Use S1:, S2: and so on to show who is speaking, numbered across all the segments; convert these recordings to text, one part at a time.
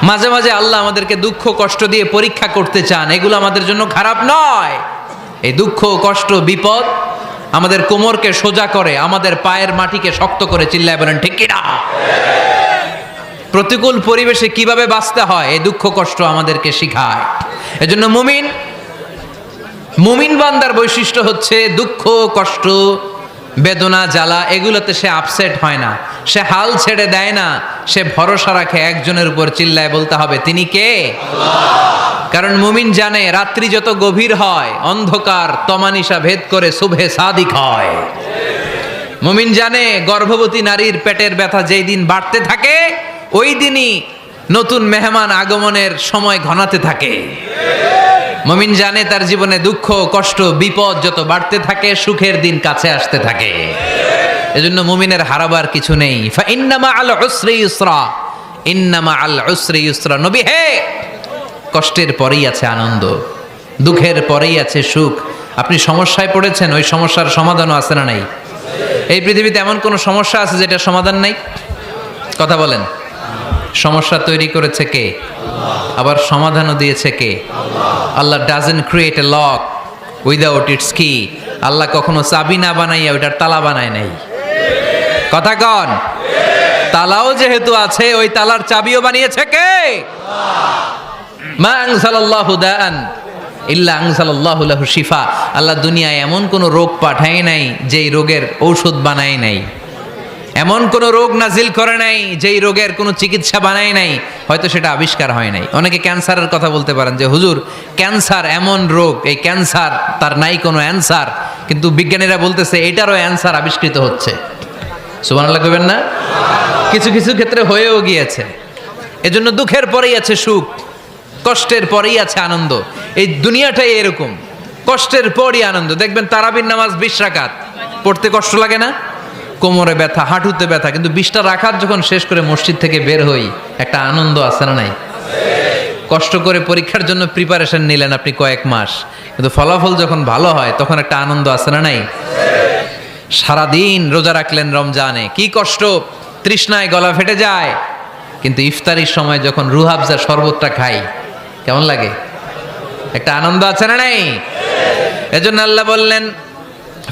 S1: মাঝে মাঝে আল্লাহ আমাদেরকে দুঃখ কষ্ট দিয়ে পরীক্ষা করতে চান, এগুলো আমাদের জন্য খারাপ নয়। এই দুঃখ কষ্ট বিপদ আমাদের কোমরকে সোজা করে, আমাদের পায়ের মাটিকে শক্ত করে, চিল্লায় বলেন ঠিক কিনা? প্রতিকূল পরিবেশে কিভাবে বাঁচতে হয় এই দুঃখ কষ্ট আমাদেরকে শিখায়। এজন্য মুমিন বান্দার বৈশিষ্ট্য হচ্ছে দুঃখ কষ্ট বেদনা জ্বালা এগুলোতে সে আপসেট হয় না, সে হাল ছেড়ে দেয় না, সে ভরসা রাখে একজনের উপর, চিল্লায় বলতে হবে তিনি কে? কারণ মুমিন জানে রাত্রি যত গভীর হয় অন্ধকার তমানিসা ভেদ করে সুবহে সাদিক হয়। মুমিন জানে গর্ভবতী নারীর পেটের ব্যথা যেই দিন বাড়তে থাকে ওই দিনই নতুন মেহমান আগমনের সময় ঘনাতে থাকে। মুমিন জানে তার জীবনে দুঃখ কষ্ট বিপদ যত বাড়তে থাকে সুখের দিন কাছে আসতে থাকে। এজন্য মুমিনের হারাবার কিছু নেই। ফা ইন্না মাআল উসরি ইউসরা, ইন্না মাআল উসরি ইউসরা। নবী হে, কষ্টের পরেই আছে আনন্দ, দুঃখের পরেই আছে সুখ। আপনি সমস্যায় পড়েছেন, ওই সমস্যার সমাধানও আছে না নাই? এই পৃথিবীতে এমন কোন সমস্যা আছে যেটা সমাধান নাই? কথা বলেন। সমস্যা তৈরি করেছে কে? আবার সমাধানও দিয়েছে কে? Allah doesn't create a lock without its key. আল্লাহ কখনো চাবি না বানাইয়া ওইটার তালা বানায় নাই। কথা কন। তালাও যেহেতু আছে ওই তালার চাবিও বানিয়েছে কে? মা আনজালাল্লাহু দাআন ইল্লা আনজালাল্লাহু লাহু শিফা। আল্লাহ দুনিয়ায় এমন কোন রোগ পাঠায় নাই যেই রোগের ঔষধ বানায় নাই, এমন কোন রোগ নাজিল করে নাই যেই রোগের কোনো চিকিৎসা বানায় নাই, হয়তো সেটা আবিষ্কার হয় নাই। অনেকে ক্যান্সারের কথা বলতে পারেন যে হুজুর ক্যান্সার এমন রোগ, এই ক্যান্সার তার নাই কোনো অ্যান্সার, কিন্তু বিজ্ঞানীরা বলতেছে এটারও অ্যান্সার আবিষ্কৃত হচ্ছে। সুবহানাল্লাহ কইবেন না? কিছু কিছু ক্ষেত্রে হয়েও গিয়েছে। এজন্য দুঃখের পরেই আছে সুখ, কষ্টের পরেই আছে আনন্দ। এই দুনিয়াটাই এরকম, কষ্টের পরই আনন্দ। দেখবেন তারাবির নামাজ 20 রাকাত পড়তে কষ্ট লাগে না? কোমরে ব্যথা, হাঁটুতে ব্যথা, কিন্তু 20টা রাকাত যখন শেষ করে মসজিদ থেকে বের হই একটা আনন্দ আছে না নাই? কষ্ট করে পরীক্ষার জন্য প্রিপারেশন নিলেন আপনি কয়েক মাস, কিন্তু ফলাফল যখন ভালো হয় তখন একটা আনন্দ আছে না নাই? সারাদিন রোজা রাখলেন রমজানে, কি কষ্ট, তৃষ্ণায় গলা ফেটে যায়, কিন্তু ইফতারির সময় যখন রুহাবজা শরবতটা খাই কেমন লাগে? একটা আনন্দ আছে না নাই? এজন্য আল্লাহ বললেন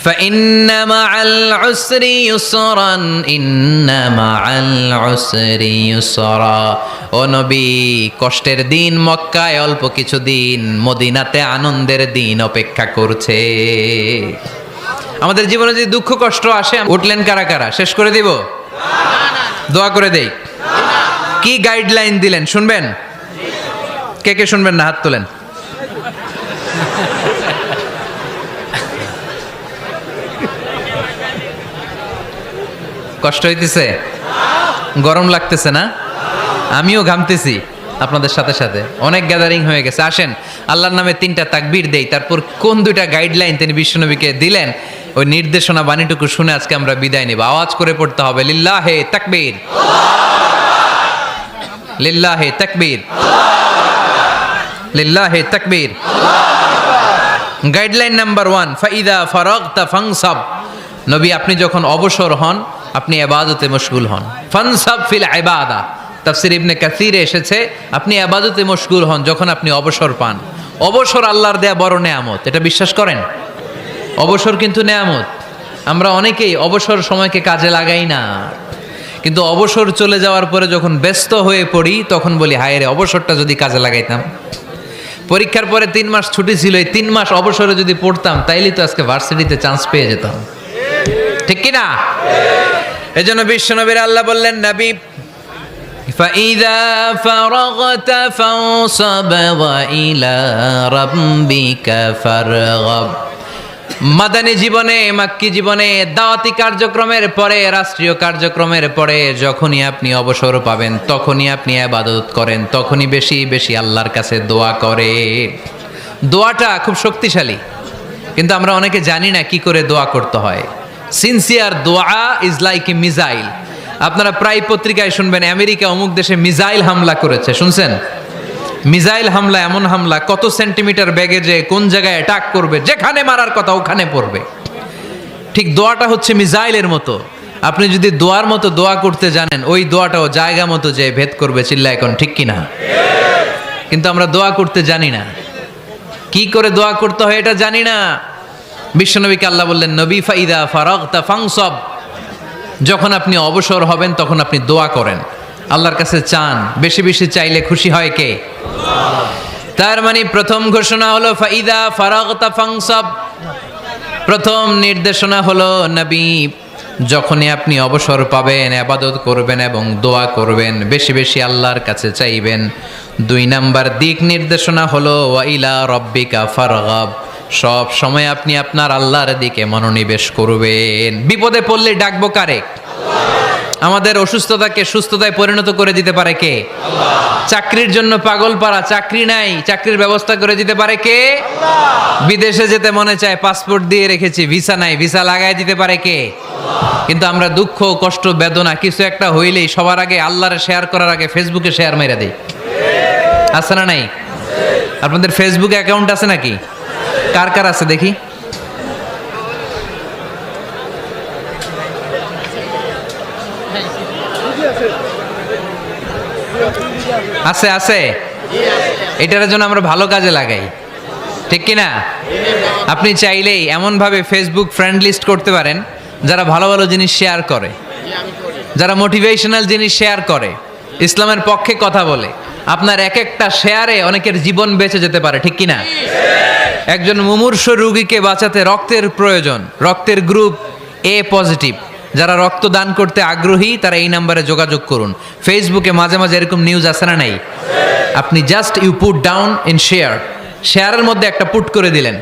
S1: فَإِنَّ مَعَ الْعُسْرِ يُسْرًا إِنَّ مَعَ الْعُسْرِ يُسْرًا। ও নবী, কষ্টের দিন মক্কায় অল্প কিছু দিন, মদিনাতে আনন্দের দিন অপেক্ষা করছে। আমাদের জীবনে যদি দুঃখ কষ্ট আসে, উঠলেন কারা কারা? শেষ করে দিব? দোয়া করে দেই। কি গাইডলাইন দিলেন শুনবেন? কে কে শুনবেন না হাত তোলেন। কষ্ট হইতেছে? গরম লাগতেছে না? আমিও ঘামতেছি আপনাদের সাথে সাথে। অনেক গ্যাদারিং হয়ে গেছে। আসেন আল্লাহর নামে 3টা তাকবীর দেই, তারপর কোন 2টা গাইডলাইন তিনি বিশ্বনবীকে দিলেন ওই নির্দেশনা বাণীটুকু শুনে আজকে আমরা বিদায় নেব। আওয়াজ করে পড়তে হবে লিল্লাহে তাকবীর, লিল্লাহে তাকবীর, লিল্লাহে তাকবীর। গাইডলাইন নাম্বার 1, ফাইদা ফারাগতা ফানসাব। নবী আপনি যখন অবসর হন আপনি ইবাদতে মশগুল হন। ফানসাব ফিল ইবাদা, তাফসীর ইবনে কাসিরে এসেছে আপনি ইবাদতে মশগুল হন যখন আপনি অবসর পান। অবসর আল্লাহর দেয়া বড় নেয়ামত, এটা বিশ্বাস করেন? অবসর কিন্তু নেয়ামত। আমরা অনেকেই অবসর সময়কে কাজে লাগাই না, কিন্তু অবসর চলে যাওয়ার পরে যখন ব্যস্ত হয়ে পড়ি তখন বলি হায় রে, অবসরটা যদি কাজে লাগাইতাম। পরীক্ষার পরে 3 মাস ছুটি ছিল, এই 3 মাস অবসরে যদি পড়তাম তাইলে তো আজকে ভার্সিটিতে চান্স পেয়ে যেতাম, ঠিক কি না? এজন্য বিশ্বনবীর আল্লাহ বললেন নবী ফাইদা ফারাগতা ফানসাব ওয়া ইলা রাব্বিকা ফারগাব। মাদানী জীবনে, মাক্কি জীবনে, দাওয়াতি কার্যক্রমের পরে, রাষ্ট্রীয় কার্যক্রমের পরে যখনই আপনি অবসর পাবেন তখনই আপনি ইবাদত করেন, তখনই বেশি বেশি আল্লাহর কাছে দোয়া করে। দোয়াটা খুব শক্তিশালী, কিন্তু আমরা অনেকে জানি না কি করে দোয়া করতে হয়। সিনসিয়ার দোয়া ইজ লাইক এ মিসাইল। আপনারা প্রায় পত্রিকায় শুনবেন আমেরিকা অমুক দেশে মিসাইল হামলা করেছে, শুনছেন? মিসাইল হামলা এমন হামলা কত সেন্টিমিটার ব্যাগে যে কোন জায়গায় অ্যাটাক করবে, যেখানে মারার কথা ওখানে পড়বে। ঠিক দোয়াটা হচ্ছে মিসাইলের মতো। আপনি যদি দোয়ার মতো দোয়া করতে জানেন, ওই দোয়াটাও জায়গা মতো যে ভেদ করবে, চিল্লা এখন ঠিক কিনা? কিন্তু আমরা দোয়া করতে জানি না, কি করে দোয়া করতে হয় এটা জানি না। বিশ্বনবীকে আল্লাহ বললেন, নবী ফাইদা ফারাগতা ফাংসব, যখন আপনি অবসর হবেন তখন আপনি দোয়া করেন, আল্লাহর কাছে চান। বেশি বেশি চাইলে খুশি হয় কে? তার মানে প্রথম ঘোষণা হলো ফাইদা ফারাগতা ফাংসব, প্রথম নির্দেশনা হলো নবী যখনই আপনি অবসর পাবেন ইবাদত করবেন এবং দোয়া করবেন, বেশি বেশি আল্লাহর কাছে চাইবেন। 2 নাম্বার দিক নির্দেশনা হলো ওয়াইলা রব্বিকা ফারগাব, সব সময় আপনি আপনার আল্লাহর দিকে মনোনিবেশ করবেন। বিপদে পড়লে ডাকবো কারে? আমাদের অসুস্থতাকে সুস্থতায় পরিণত করে দিতে পারে কে? চাকরির জন্য পাগল পারা, চাকরি নাই, চাকরির ব্যবস্থা করে দিতে পারে কে? বিদেশে যেতে মনে চায়, পাসপোর্ট দিয়ে রেখেছি, ভিসা নাই, ভিসা লাগাই দিতে পারে কে? কিন্তু আমরা দুঃখ কষ্ট বেদনা কিছু একটা হইলেই সবার আগে আল্লাহরে শেয়ার করার আগে ফেসবুকে শেয়ার মেরে দেই। আছে না নাই? আপনাদের ফেসবুক অ্যাকাউন্ট আছে নাকি? কার কার আছে দেখি? আছে আছে, এটার জন্য আমরা ভালো কাজে লাগাই, ঠিক কিনা? আপনি চাইলেই এমনভাবে ফেসবুক ফ্রেন্ড লিস্ট করতে পারেন যারা ভালো ভালো জিনিস শেয়ার করে, যারা মোটিভেশনাল জিনিস শেয়ার করে, ইসলামের পক্ষে কথা বলে। আপনার এক একটা শেয়ারে অনেকের জীবন বেঁচে যেতে পারে, ঠিক কিনা? একজন মুমূর্ষ রোগীকে বাঁচাতে রক্তের প্রয়োজন, রক্তের গ্রুপ এ পজিটিভ, যারা রক্ত দান করতে আগ্রহী তারা এই নাম্বারে যোগাযোগ করুন। ফেসবুকে মাঝে মাঝে এরকম নিউজ আসে না নাই? আপনি just you put down in share, শেয়ারের মধ্যে একটা পুট করে দিলেন,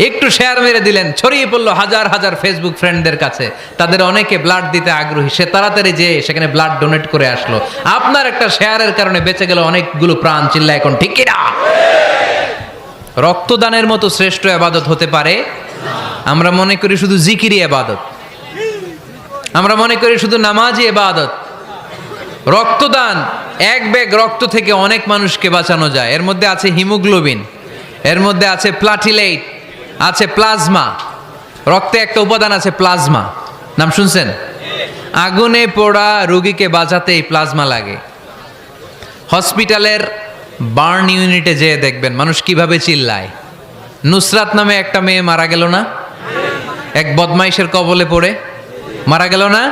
S1: একটু শেয়ার মেরে দিলেন, ছড়িয়ে পড়লো হাজার হাজার ফেসবুক ফ্রেন্ডদের কাছে। তাদের অনেকে ব্লাড দিতে আগ্রহী, সে তাড়াতাড়ি যেয়ে সেখানে ব্লাড ডোনেট করে আসলো। আপনার একটা শেয়ারের কারণে বেঁচে গেল অনেকগুলো প্রাণ, চিল্লা এখন ঠিক কিনা? রক্তদানের মতো শ্রেষ্ঠ ইবাদত হতে পারে? আমরা মনে করি শুধু জিকিরি ইবাদত, আমরা মনে করি শুধু নামাজি ইবাদত। রক্তদান, এক ব্যাগ রক্ত থেকে অনেক মানুষকে বাঁচানো যায়। এর মধ্যে আছে হিমোগ্লোবিন, এর মধ্যে আছে প্লাটিলেট, আছে প্লাজমা। রক্তে একটা উপাদান আছে প্লাজমা, নাম শুনছেন? আগুনে পোড়া রোগীকে বাঁচাতে এই প্লাজমা লাগে। হসপিটালের বার্ন ইউনিটে যেয়ে দেখবেন মানুষ কিভাবে চিল্লায়। নুসরাত নামে একটা মেয়ে মারা গেল না? এক বদমাইশের কবলে পড়ে মারা গেল না?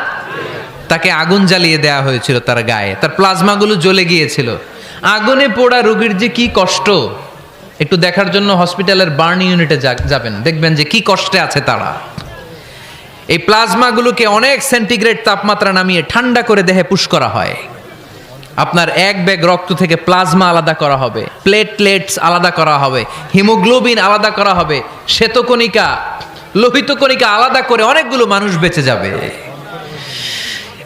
S1: তাকে আগুন জ্বালিয়ে দেওয়া হয়েছিল তার গায়ে, তার প্লাজমাগুলো জ্বলে গিয়েছিল। আগুনে পোড়া রোগীর যে কি কষ্ট, একটু দেখার জন্য হসপিটালের বার্ন ইউনিটে যাবেন, দেখবেন যে কি কষ্টে আছে তারা। এই প্লাজমাগুলোকে অনেক সেন্টিগ্রেড তাপমাত্রা নামিয়ে ঠান্ডা করে দেহে পুশ করা হয়। আপনার এক ব্যাগ রক্ত থেকে প্লাজমা আলাদা করা হবে, প্লেটলেটস আলাদা করা হবে, হিমোগ্লোবিন আলাদা করা হবে, শ্বেতকণিকা, লোহিত কণিকা আলাদা করে অনেকগুলো মানুষ বেঁচে যাবে।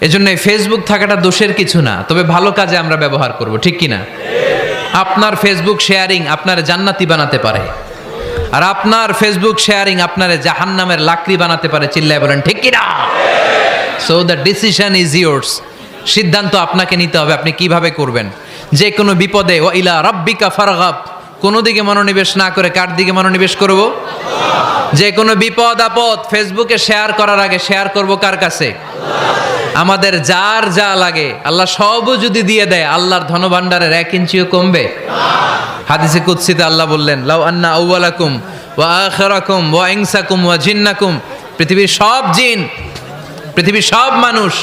S1: এজন্য ফেসবুক থাকাটা দোষের কিছু না, তবে ভালো কাজে আমরা ব্যবহার করব, ঠিক কিনা? আপনার ফেসবুক শেয়ারিং আপনার জান্নাতি বানাতে পারে, আর আপনার ফেসবুক শেয়ারিং আপনার জাহান্নামের লাকড়ি বানাতে পারে, চিল্লায় বলেন ঠিক কিনা? So the decision is yours, সিদ্ধান্ত আপনাকে নিতে হবে আপনি কিভাবে করবেন। যে কোনো বিপদে ওয়াইলা রাব্বিকা ফারগাব, কোনো দিকে মনোনিবেশ না করে কার দিকে মনোনিবেশ করব? যে কোনো বিপদ আপদ ফেসবুকে শেয়ার করার আগে শেয়ার করব কার কাছে? আমাদের যার যা লাগে আল্লাহ সবও যদি দিয়ে দেয়, আল্লাহর ধনভাণ্ডারের 1 ইঞ্চিও কমবে? হাদিসে কুদসিতে আল্লাহ বললেন, লাউ আন্না আউওয়ালাকুম ওয়া আখিরাকুম ওয়া ইনসাকুম ওয়া জিন্নাকুম, পৃথিবীর সব জিন, পৃথিবীর সব মানুষ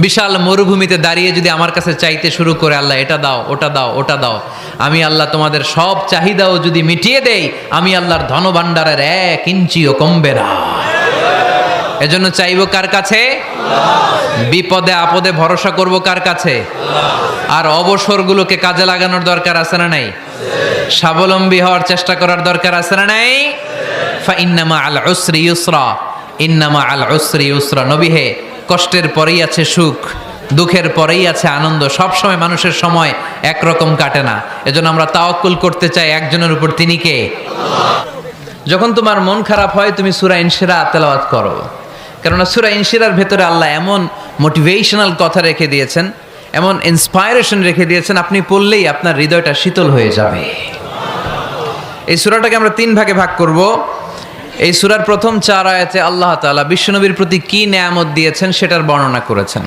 S1: বিশাল মরুভূমিতে দাঁড়িয়ে যদি আমার কাছে চাইতে শুরু করে, আল্লাহ এটা দাও, ওটা দাও, ওটা দাও, আমি আল্লাহ তোমাদের সব চাহিদাও যদি মিটিয়ে দেই, আমি আল্লাহর ধনভাণ্ডারের 1 ইঞ্চিও কমবে না। এজন্য চাইবো কার কাছে? বিপদে আপদে ভরসা করব কার কাছে? আর অবসরগুলোকে কাজে লাগানোর দরকার আছে না নাই? স্বাবলম্বী হওয়ার চেষ্টা করার দরকার আছে না নাই? ফা ইন্নামা আল উসরি ইউসরা, ইন্নামা আল উসরি ইউসরা। নবী হে, কষ্টের পরেই আছে সুখ, দুঃখের পরেই আছে আনন্দ। সব সময় মানুষের সময় একরকম কাটে না। এজন্য আমরা তাওয়াক্কুল করতে চাই একজনের উপর, তিনি কে? যখন তোমার মন খারাপ হয় তুমি সূরা ইনশিরাহ তেলাওয়াত করো, কেননা সূরা ইনশিরাহর ভেতরে আল্লাহ এমন মোটিভেশনাল কথা রেখে দিয়েছেন, এমন ইন্সপায়ারেশন রেখে দিয়েছেন, আপনি পড়লেই আপনার হৃদয়টা শীতল হয়ে যাবে। এই সূরাটাকে আমরা 3 ভাগে ভাগ করব। এই সূরার প্রথম 4 আয়াতে আল্লাহ তাআলা বিশ্বনবীর প্রতি কি নেয়ামত দিয়েছেন সেটার বর্ণনা করেছেন।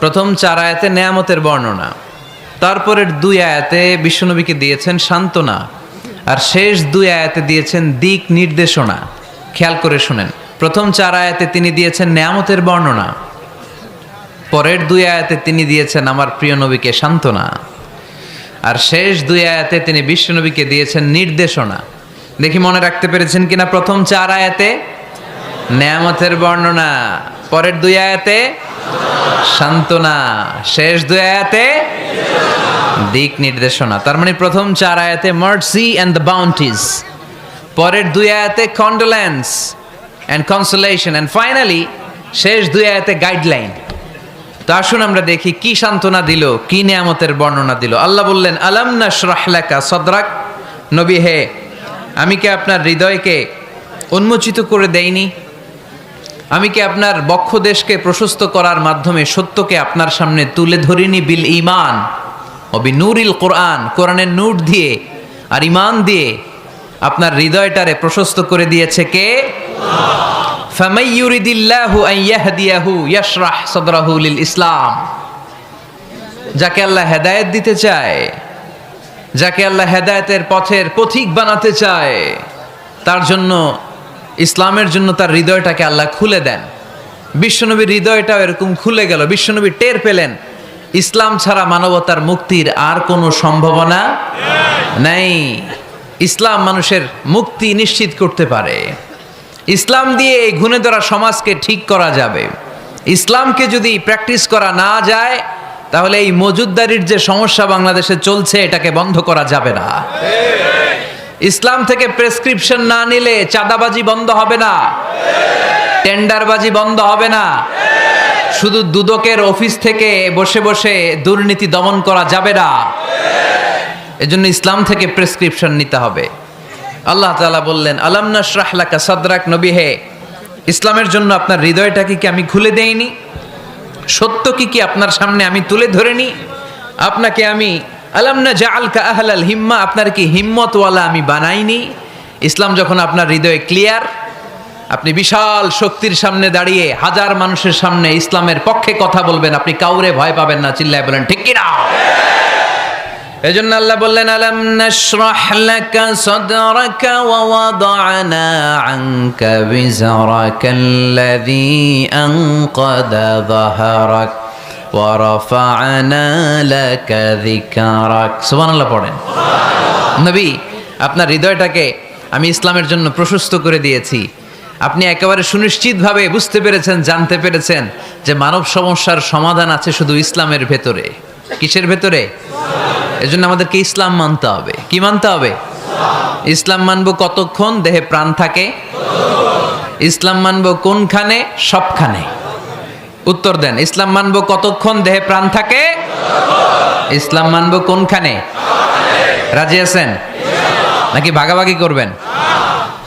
S1: প্রথম 4 আয়াতে নেয়ামতের বর্ণনা, তারপরের 2 আয়াতে বিশ্বনবীকে দিয়েছেন সান্ত্বনা, আর শেষ 2 আয়াতে দিয়েছেন দিক নির্দেশনা। খেয়াল করে শুনেন, প্রথম 4 আয়াতে তিনি দিয়েছেন নেয়ামতের বর্ণনা, পরের 2 আয়াতে তিনি দিয়েছেন আমার প্রিয় নবীকে সান্ত্বনা, আর শেষ 2 আয়াতে তিনি বিশ্বনবীকে দিয়েছেন নির্দেশনা। দেখি মনে রাখতে পেরেছেন কিনা? প্রথম 4 আয়াতে নেয়ামতের বর্ণনা, পরের 2 আয়াতে সান্ত্বনা, শেষ 2 আয়াতে দিক নির্দেশনা। তার মানে প্রথম 4 আয়াতে মার্সি অ্যান্ড দ্য বাউন্টিজ, পরের 2 আয়াতে condolence and consolation, and finally শেষ 2 আয়াতে গাইডলাইন। তো আসুন আমরা দেখি কি সান্ত্বনা দিল, কি নিয়ামতের বর্ণনা দিল। আল্লাহ বললেন, আলাম নাশরাহ লাকা সাদরাক, নবী হে, আমি কি আপনার হৃদয়কে উন্মোচিত করে দেইনি? আমি কি আপনার বক্ষদেশকে প্রশস্ত করার মাধ্যমে সত্যকে আপনার সামনে তুলে ধরিনি? বিল ঈমান ও বিনূরিল কোরআন, কোরআনের নূর দিয়ে আর ঈমান দিয়ে আপনার হৃদয়টারে প্রশস্ত করে দিয়েছে কে? ফামাই ইউরিদিল্লাহু আন ইয়াহদিয়াহু ইয়াশরাহ সাদরাহু লিল ইসলাম। যাকে আল্লাহ হেদায়েত দিতে চায়, যাকে আল্লাহ হেদায়েতের পথের পথিক বানাতে চায়, তার জন্য, ইসলামের জন্য তার হৃদয়টাকে আল্লাহ খুলে দেন। বিশ্বনবীর হৃদয়টাও এরকম খুলে গেল। বিশ্বনবী টের পেলেন ইসলাম ছাড়া মানবতার মুক্তির আর কোনো সম্ভাবনা নেই। ইসলাম মানুষের মুক্তি নিশ্চিত করতে পারে। ইসলাম দিয়ে এই ঘুণে ধরা সমাজকে ঠিক করা যাবে। ইসলামকে যদি প্র্যাকটিস করা না যায়, তাহলে এই মজুদদারির যে সমস্যা বাংলাদেশে চলছে, এটাকে বন্ধ করা যাবে না। ইসলাম থেকে প্রেসক্রিপশন না নিলে চাঁদাবাজি বন্ধ হবে না, টেন্ডারবাজি বন্ধ হবে না, শুধু দুদকের অফিস থেকে বসে বসে দুর্নীতি দমন করা যাবে না। এজন্য ইসলাম থেকে প্রেসক্রিপশন নিতে হবে। আল্লাহ তাআলা বললেন, আলাম নাশরাহ লাকা সাদরাক, নবী হে, ইসলামের জন্য আপনার হৃদয়টাকে কি আমি খুলে দেইনি? সত্য কি আপনার সামনে আমি তুলে ধরিনি? আপনাকে আমি আলাম নাজআলকা আহলাল হিম্মা, আপনার কি হিম্মতওয়ালা আমি বানাইনি? ইসলাম যখন আপনার হৃদয়ে ক্লিয়ার, আপনি বিশাল শক্তির সামনে দাঁড়িয়ে হাজার মানুষের সামনে ইসলামের পক্ষে কথা বলবেন, আপনি কাউরে ভয় পাবেন না। চিল্লায় বলেন ঠিক কিনা? এজন্য আল্লাহ বললেন, আলাম নাশরাহ লাকা সাদরাকা ওয়া ওয়াদা'না আনকা বিজরাকাল্লাযী আনকাদা যাহরাক ওয়া রাফা'না লাকা যিকরাক। সুবহানাল্লাহ পড়েন। নবী, আপনার হৃদয়টাকে আমি ইসলামের জন্য প্রশস্ত করে দিয়েছি। আপনি একেবারে সুনিশ্চিতভাবে বুঝতে পেরেছেন, জানতে পেরেছেন যে মানব সমস্যার সমাধান আছে শুধু ইসলামের ভেতরে। কিসের ভেতরে? এজন্য আমাদেরকে ইসলাম মানতে হবে। কি মানতে হবে? ইসলাম মানবো কতক্ষণ দেহে প্রাণ থাকে? ইসলাম মানবো কোনখানে? সবখানে। উত্তর দেন, ইসলাম মানবো কতক্ষণ দেহে প্রাণ থাকে? ইসলাম মানবো কোনখানে? রাজি আছেন নাকি ভাগাভাগি করবেন?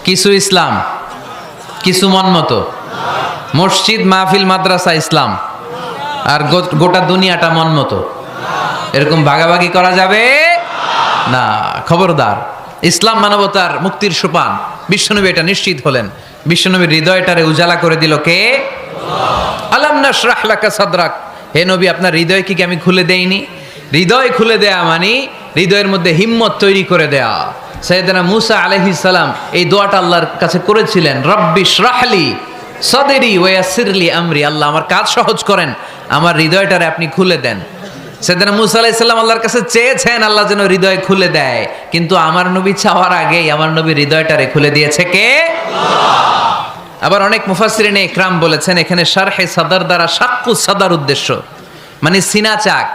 S1: কিছু ইসলাম, কিছু মন মতো। মসজিদ, মাহফিল, মাদ্রাসা ইসলাম, আর গোটা দুনিয়াটা মন মতো। এরকম ভাগাভাগি করা যাবে না। খবরদার। ইসলাম মানবতার মুক্তির সোপান। বিশ্বনবী এটা নিশ্চিত হলেন। বিশ্বনবীর হৃদয়টারে উজালা করে দিল কে? আলাম নাশরাহ লাকা সাদরাক, হে নবী, আপনার হৃদয় কি আমি খুলে দেইনি? হৃদয় খুলে দেয়া মানে হৃদয়ের মধ্যে হিম্মত তৈরি করে দেয়া। সাইয়েদনা মূসা আলাইহিস সালাম এই দোয়াটা আল্লাহর কাছে করেছিলেন, রব্বি শরাহলি সাদরি ওয়া ইয়াসসিরলি আমরি, আল্লাহ আমার কাজ সহজ করেন, আমার হৃদয়টারে আপনি খুলে দেন। সাইয়েদনা মূসা আলাইহিস সালাম আল্লাহর কাছে চেয়েছেন আল্লাহ যেন হৃদয় খুলে দেয়, কিন্তু আমার নবী চাওয়ার আগেই আমার নবীর হৃদয়টারে খুলে দিয়েছে কে? আল্লাহ। আবার অনেক মুফাসসিরিনে ইকরাম বলেছেন এখানে শারহে সাদর দ্বারা শাক্কু সাদর উদ্দেশ্য, মানে সিনা চাক।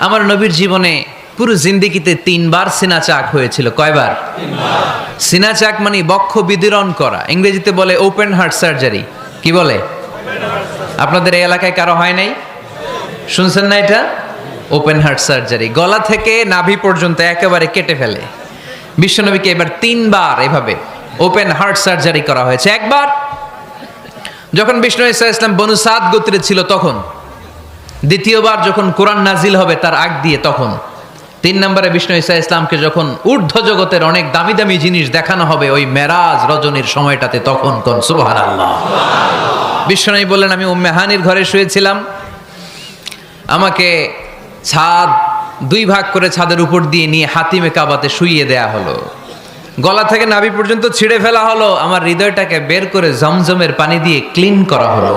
S1: আমার নবীর জীবনে পুরো জিন্দেগিতে 3 বার সিনা চাক হয়েছিল। কয়বার? 3 বার। সিনা চাক মানে বক্ষ বিদীরণ করা, ইংরেজিতে বলে ওপেন হার্ট সার্জারি। কি বলে? আপনাদের এই এলাকায় কারো হয় নাই? শুনছেন না এটা? ওপেন হার্ট সার্জারি, গলা থেকে নাভি পর্যন্ত একেবারে কেটে ফেলে। বিশ্বনবীকে এবার 3 বার এভাবে ওপেন হার্ট সার্জারি করা হয়েছে। একবার যখন বিষ্ণু ঈসা ইসলাম বনু সাদ গোত্রে ছিল তখন, দ্বিতীয়বার যখন কোরআন নাজিল হবে তার আগ দিয়ে তখন, 3 নম্বরে বিষ্ণু ঈসা ইসলামকে যখন ঊর্ধ্ব জগতের অনেক দামি দামি জিনিস দেখানো হবে ওই মেরাজ রজনীর সময়টাতে, তখন কোন সুবহানাল্লাহ। বিষ্ণু বললেন, আমি উম্মে হানির ঘরে শুয়েছিলাম, আমাকে ছাদ 2 ভাগ করে ছাদের উপর দিয়ে নিয়ে হাতিমে কাবাতে শুইয়ে দেয়া হলো, গলা থেকে নাভি পর্যন্ত ছিঁড়ে ফেলা হলো, আমার হৃদয়টাকে বের করে জমজমের পানি দিয়ে ক্লিন করা হলো,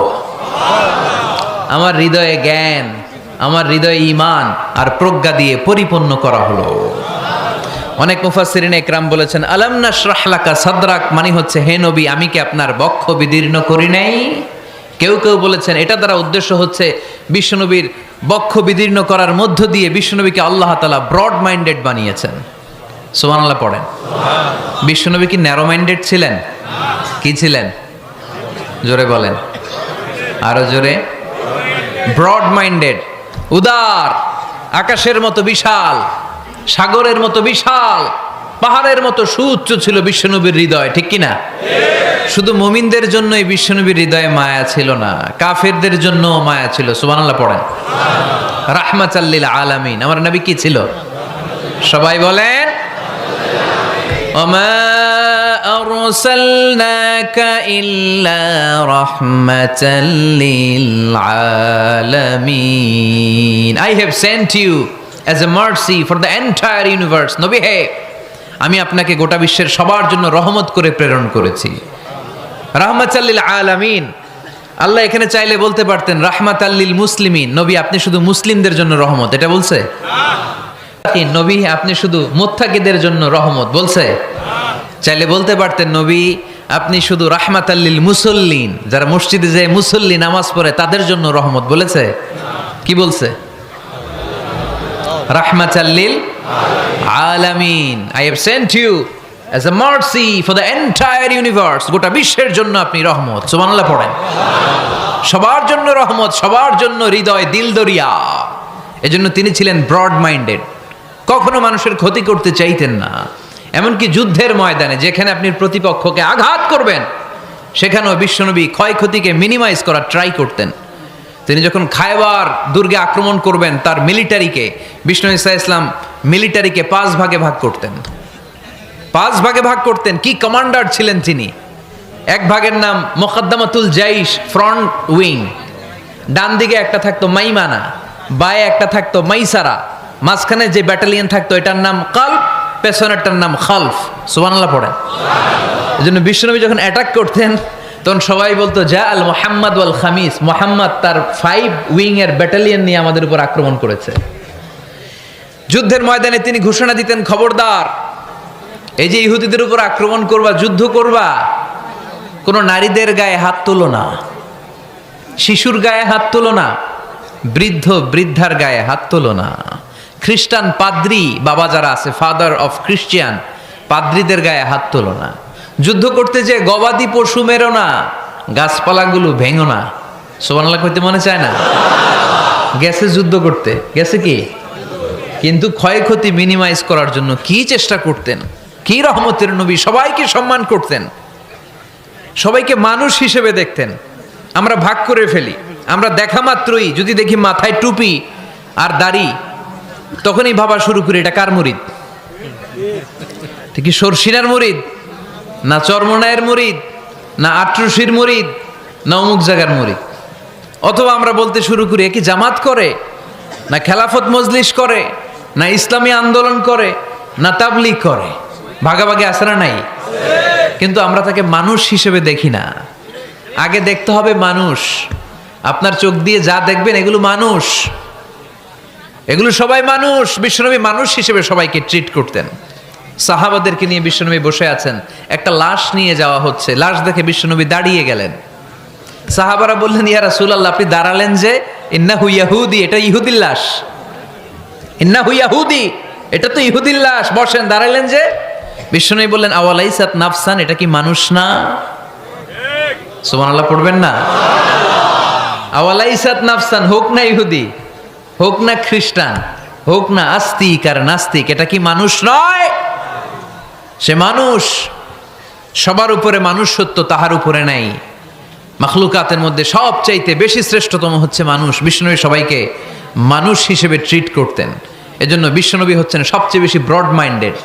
S1: আমার হৃদয়ে জ্ঞান, আমার হৃদয়ে ঈমান আর প্রজ্ঞা দিয়ে পরিপূর্ণ করা হলো। অনেক মুফাসসিরিন ইকরাম বলেছেন, আলাম নাশরাহ লাকা সাদরাক মানে হচ্ছে, হে নবী আমি কি আপনার বক্ষ বিদীর্ণ করি নাই? কেউ কেউ বলেছেন এটা দ্বারা উদ্দেশ্য হচ্ছে বিশ্বনবীর বক্ষ বিদীর্ণ করার মধ্য দিয়ে বিশ্বনবীকে আল্লাহ তাআলা ব্রড মাইন্ডেড বানিয়েছেন। সুবহানাল্লাহ পড়েন। বিশ্বনবী কি ন্যারো মাইন্ডেড ছিলেন? কি ছিলেন? জোরে বলেন, আরো জোরে। ব্রড মাইন্ডেড, উদার, আকাশের মতো বিশাল, সাগরের মতো বিশাল, পাহাড়ের মতো সুউচ্চ ছিল বিশ্বনবীর হৃদয়, ঠিক কিনা? শুধু মুমিনদের জন্যই বিশ্বনবীর হৃদয়ে মায়া ছিল না, কাফেরদের জন্য মায়া ছিল। সুবহানাল্লাহ পড়েন। রাহমাতাল লিল আলামিন, আমার নবী কি ছিল? সবাই বলেন, ওমা আরসালনাকা ইল্লা রাহমাতাল লিল আলামিন। I have sent you as a mercy for the entire universe. নবী হে, আমি আপনাকে গোটা বিশ্বের সবার জন্য রহমত করে প্রেরণ করেছি। রাহমাতাল লিল আলামিন, আল্লাহ এখানে চাইলে বলতে পারতেন রাহমাতাল লিল মুসলিমিন, নবী আপনি শুধু মুসলিমদের জন্য রহমত, এটা বলছে? নবী আপনি শুধু মুত্তাকিদের জন্য রহমত, বলছে? চাইলে বলতে পারতেন নবী আপনি শুধু রাহমাতাল লিল মুসল্লিন, যারা মসজিদে যায় মুসল্লি নামাজ পড়ে তাদের জন্য রহমত, বলেছে? কি বলছে? রাহমাতাল লিল আলামিন, I have sent you as a mercy for the entire universe, গোটা বিশ্বের জন্য আপনি রহমত। সুবহানাল্লাহ পড়েন। সবার জন্য রহমত, সবার জন্য হৃদয় দিল দরিয়া। এজন্য তিনি ছিলেন ব্রড মাইন্ডেড, কখনো মানুষের ক্ষতি করতে চাইতেন না। এমনকি যুদ্ধের ময়দানে যেখানে আপনি প্রতিপক্ষকে আঘাত করবেন সেখানেও বিশ্বনবী ক্ষয়ক্ষতিকে মিনিমাইজ করার ট্রাই করতেন। তিনি যখন খায়বার দুর্গে আক্রমণ করবেন তার মিলিটারিকে, বিষ্ণু ঈসা ইসলাম মিলিটারিকে 5 ভাগে ভাগ করতেন। 5 ভাগে ভাগ করতেন। কি কমান্ডার ছিলেন তিনি! এক ভাগের নাম মুকদ্দমাতুল জাইশ, ফ্রন্ট উইং। ডান দিকে একটা থাকতো মাইমানা, বায়ে একটা থাকতো মাইসারা, মাঝখানে যে ব্যাটালিয়ন থাকতো এটার নাম কালব, পেছনেরটার নাম খালফ। সুবহানাল্লাহ পড়েন। এজন্য বিশ্বনবী যখন অ্যাটাক করতেন তখন সবাই বলতো যা আল মুহাম্মদ ওয়াল খামিস, মুহাম্মদ তার 5 উইং এর ব্যাটালিয়ন নিয়ে আমাদের উপর আক্রমণ করেছে। যুদ্ধের ময়দানে তিনি ঘোষণা দিতেন, খবরদার, এই যে ইহুদিদের উপর আক্রমণ করবা, যুদ্ধ করবা, কোনো নারীদের গায়ে হাত তোলো না, শিশুর গায়ে হাত তোলো না, বৃদ্ধ বৃদ্ধার গায়ে হাত তোলো না, খ্রিস্টান পাদ্রী বাবা যারা আছে, ফাদার অফ খ্রিস্টিয়ান, পাদ্রীদের গায়ে হাত তোলো না, যুদ্ধ করতে যে গবাদি পশু মেরো না, গাছপালাগুলো ভেঙো না। সুবহানাল্লাহ কইতে মনে চায় না? গেছে যুদ্ধ করতে, গেছে কি, কিন্তু ক্ষয়ক্ষতি মিনিমাইজ করার জন্য কি চেষ্টা করতেন! কি রহমতের নবী! সবাইকে সম্মান করতেন, সবাইকে মানুষ হিসেবে দেখতেন। আমরা ভাগ করে ফেলি, আমরা দেখা মাত্রই যদি দেখি মাথায় টুপি আর দাড়ি, তখনই ভাবা শুরু করি এটা কার মুরিদ? ঠিক সরসিনার মুরিদ, না চরমনায়ের মুরিদ, না আট্রসির মুরিদ, না অমুক জায়গার মুরিদ। অথবা আমরা বলতে শুরু করি কি জামাত করে, না খেলাফত মজলিস করে, না ইসলামী আন্দোলন করে, না তাবলীগ করে। ভাগাভাগি আছে না নাই? কিন্তু আমরা তাকে মানুষ হিসেবে দেখি না। আগে দেখতে হবে মানুষ। আপনার চোখ দিয়ে যা দেখবেন এগুলো মানুষ, এগুলো সবাই মানুষ। বিশ্বনবী মানুষ হিসেবে সবাইকে ট্রিট করতেন। সাহাবাদেরকে নিয়ে বিশ্বনবী বসে আছেন, একটা লাশ নিয়ে যাওয়া হচ্ছে, লাশ দেখে বিশ্বনবী দাঁড়িয়ে গেলেন। সাহাবারা বললেন, ইয়া রাসূলুল্লাহ আপনি দাঁড়ালেন যে? ইন্নাহু ইয়াহুদি, এটা ইহুদির লাশ। ইন্নাহু ইয়াহুদি, এটা তো ইহুদির লাশ, বসেন, দাঁড়ালেন যে? বিশ্বনবী বললেন, আওয়ালাইসাত নাফসান, এটা কি মানুষ না? সুবহানাল্লাহ পড়বেন না? আওয়ালাইসাত নাফসান, হোক না ইহুদি, হোক না খ্রিস্টান, হোক না আস্তিক আর নাস্তিক, এটা কি মানুষ নয়? সে মানুষ। সবার উপরে মানুষ সত্য, তাহার উপরে নাই। মাখলুকাতের মধ্যে সবচাইতে বেশি শ্রেষ্ঠতম হচ্ছে মানুষ। বিষ্ণু সবাইকে মানুষ হিসেবে ট্রিট করতেন। এজন্য বিশ্বনবী হচ্ছেন সবচেয়ে বেশি ব্রড মাইন্ডেড,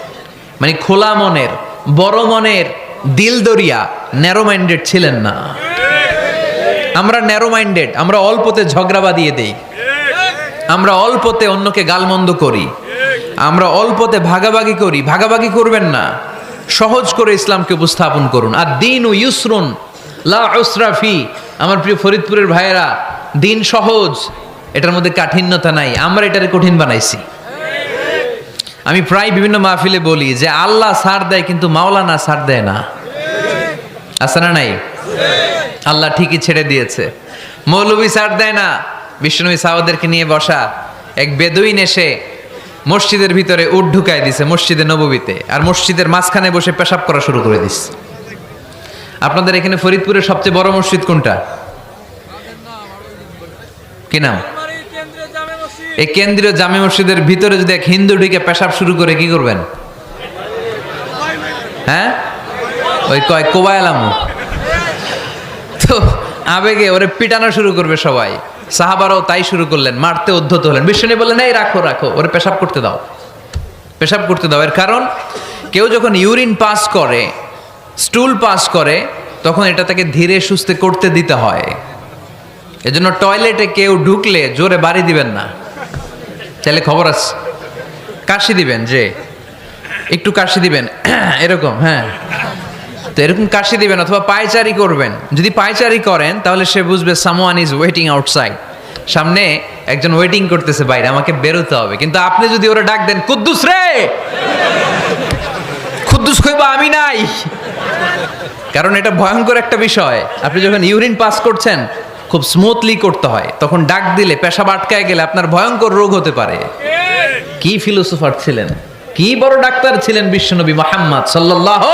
S1: মানে খোলা মনের, বড় মনের, দিল দরিয়া, ন্যারো মাইন্ডেড ছিলেন না। আমরা ন্যারো মাইন্ডেড, আমরা অল্পতে ঝগড়া বাঁধিয়ে দেই, আমরা অল্পতে অন্যকে গালমন্দ করি, আমরা অল্পতে ভাগাভাগি করি। ভাগাভাগি করবেন না, সহজ করে ইসলামকে উপস্থাপন করুন। আর দিন ও ইউসরুন লা উসরা ফি। আমার প্রিয় ফরিদপুরের ভাইয়েরা, দিন সহজ, এটার মধ্যে কাঠিন্যতা নাই, আমরা এটারে কঠিন বানাইছি। আমি প্রায় বিভিন্ন মাহফিলে বলি যে আল্লাহ ছাড় দেয় কিন্তু মাওলানা ছাড় দেয় না, আছে না নাই? আল্লাহ ঠিকই ছেড়ে দিয়েছে, মৌলবী ছাড় দেয় না। বিশ্বনবী সাহাবাদেরকে নিয়ে বসা, এক বেদুইন এসে মসজিদের ভিতরে উট ঢুকায় দিছে মসজিদে নববীতে, আর মসজিদের মাঝখানে বসে পেশাব করা শুরু করে দিস। আপনাদের এখানে ফরিদপুরের সবচেয়ে বড় মসজিদ কোনটা, কি নাম? এই কেন্দ্রীয় জামে মসজিদের ভিতরে যদি এক হিন্দু ঢুকে পেশাব শুরু করে কি করবেন? হ্যাঁ, ওই কয় কোবাইলাম, তো আবেগে ওরে পিটানো শুরু করবে সবাই। সাহাবারাও তাই শুরু করলেন, মারতে উদ্ধত হলেন। বিশ্বনবী বললেন, এই রাখো রাখো, ওরে পেশাব করতে দাও, পেশাব করতে দাও। এর কারণ কেউ যখন ইউরিন পাস করে, স্টুল পাস করে, তখন এটা তাকে ধীরে সুস্থে করতে দিতে হয়। এজন্য টয়লেটে কেউ ঢুকলে জোরে বাড়ি দিবেন না, চাইলে খবর আছে, কাশি দিবেন, যে একটু কাশি দিবেন এরকম, হ্যাঁ, তো এরকম কাশি দিবেন। অথবা পায়চারি করবেন, যদি পায়চারি করেন তাহলে সে বুঝবে সামওয়ান ইজ ওয়েটিং আউটসাইড, সামনে একজন ওয়েটিং করতেছে বাইরে, আমাকে বেরোতে হবে। কিন্তু আপনি যদি ওরা ডাক দেন, কুদ্দুস রে, কুদ্দুস কইবা আমি নাই, কারণ এটা ভয়ঙ্কর একটা বিষয়। আপনি যখন ইউরিন পাস করছেন খুব স্মুথলি করতে হয়, তখন ডাক দিলে পেশাব আটকায় গেলে আপনার ভয়ঙ্কর রোগ হতে পারে। কি ফিলোসোফার ছিলেন, কি বড় ডাক্তার ছিলেন বিশ্বনবী মুহাম্মদ সাল্লাল্লাহু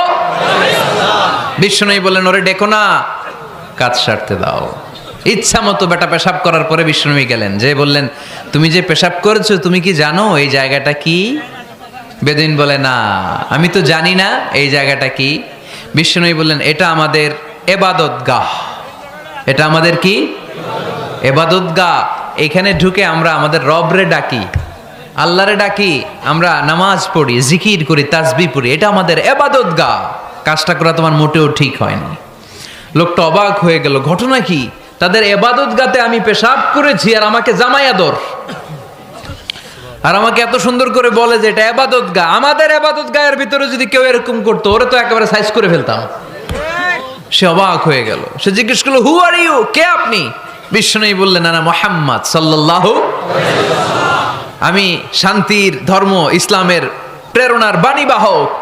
S1: আলাইহি ওয়াসাল্লাম। বিশ্বনবী বললেন, ওরে ডেকো না, কাজ সারতে দাও। ইচ্ছা মতো বেটা পেশাব করার পরে বিশ্বনবী গেলেন, যে বললেন, তুমি যে পেশাব করেছো তুমি কি জানো এই জায়গাটা কি? বেদুইন বলে, না আমি তো জানি না এই জায়গাটা কি। বিশ্বনবী বললেন, এটা আমাদের ইবাদতগাহ, এটা আমাদের কি? ইবাদতগাহ। এখানে ঢুকে আমরা আমাদের রবরে ডাকি, আল্লাহরে ডাকি, আমরা নামাজ পড়ি, জিকির করি, তাসবিহ পড়ি, এটা আমাদের ইবাদতগাহ। কাজটা করা তোমার মোটেও ঠিক হয়নি। লোকটা অবাক হয়ে গেল, ঘটনা কি? তাদের ইবাদতগাতে আমি পেশাব করেছি আর আমাকে জামাই আদর, আর আমাকে এত সুন্দর করে বলে যে এটা ইবাদতগাহ। আমাদের ইবাদতগাহের ভিতরে যদি কেউ এরকম করতো, ওরে তো একেবারে সাইজ করে ফেলতাম। সে অবাক হয়ে গেল, সে জিজ্ঞেস করলো, হু আর ইউ, কে আপনি? বিশ্বনবী বললেন, আনা মুহাম্মদ সাল্লাল্লাহু আলাইহি ওয়াসাল্লাম, আমি শান্তির ধর্ম ইসলামের প্রেরণার বাণীবাহক।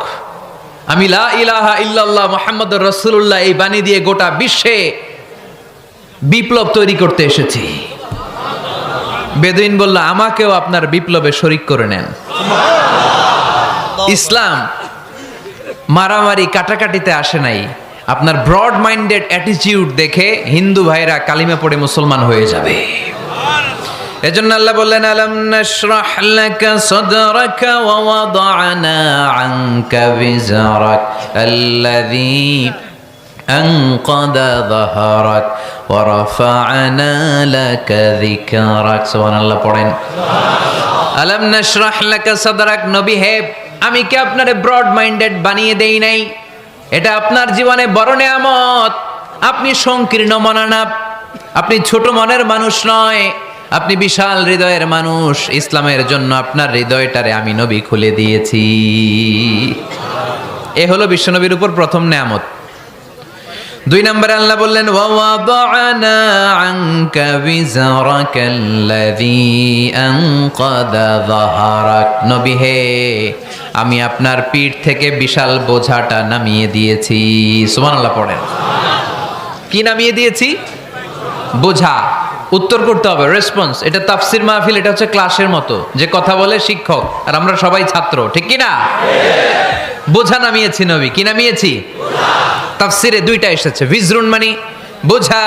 S1: আমি লা ইলাহা ইল্লাল্লাহ মুহাম্মাদুর রাসূলুল্লাহ এই বাণী দিয়ে গোটা বিশ্বে বিপ্লব তৈরি করতে এসেছি। বেদুইন বলল, আমাকেও আপনার বিপ্লবে শরীক করে নেন। ইসলাম মারামারি কাটাকাটিতে আসে নাই। আপনার ব্রড মাইন্ডেড অ্যাটিটিউড দেখে হিন্দু ভাইরা কালিমা পড়ে মুসলমান হয়ে যাবে। এজন্য আল্লাহ বললেন, আলাম নাশরাহ লাকা সাদরাকা ওয়া ওয়াদা'না আনকা বিজরাক আল্লাযী আনকাদা যাহরাক ওয়া রাফা'না লাকা যিকরাক। সুবহানাল্লাহ পড়েন। আলাম নাশরাহ লাকা সাদরাক, নবী হে, আমি কি আপনারে ব্রড মাইন্ডেড বানিয়ে দেই নাই? এটা আপনার জীবনে বড় নেয়ামত। আপনি সংকীর্ণ মনা না, আপনি ছোট মনের মানুষ নয়, আপনি বিশাল হৃদয়ের মানুষ। ইসলামের জন্য আপনার হৃদয়টারে আমি নবী খুলে দিয়েছি। এ হলো বিশ্বনবীর উপর প্রথম নেয়ামত। 2 নম্বরে আল্লাহ বললেন, ওয়া ওয়াদা'না আনকা বিজরাকাল্লাযী আনকাদা যাহরাক, নবী হে, আমি আপনার পিঠ থেকে বিশাল বোঝাটা নামিয়ে দিয়েছি। সুবহানাল্লাহ পড়েন। কি নামিয়ে দিয়েছি? বোঝা। উত্তর করতে হবে, রেসপন্স। এটা তাফসির মাহফিল, এটা হচ্ছে ক্লাসের মতো, যে কথা বলে শিক্ষক আর আমরা সবাই ছাত্র, ঠিক কি না? বোঝা নামিয়েছি নবী। কি নামিয়েছি? তাফসিরে 2টা এসেছে। ভিজরুন মানে বোঝা,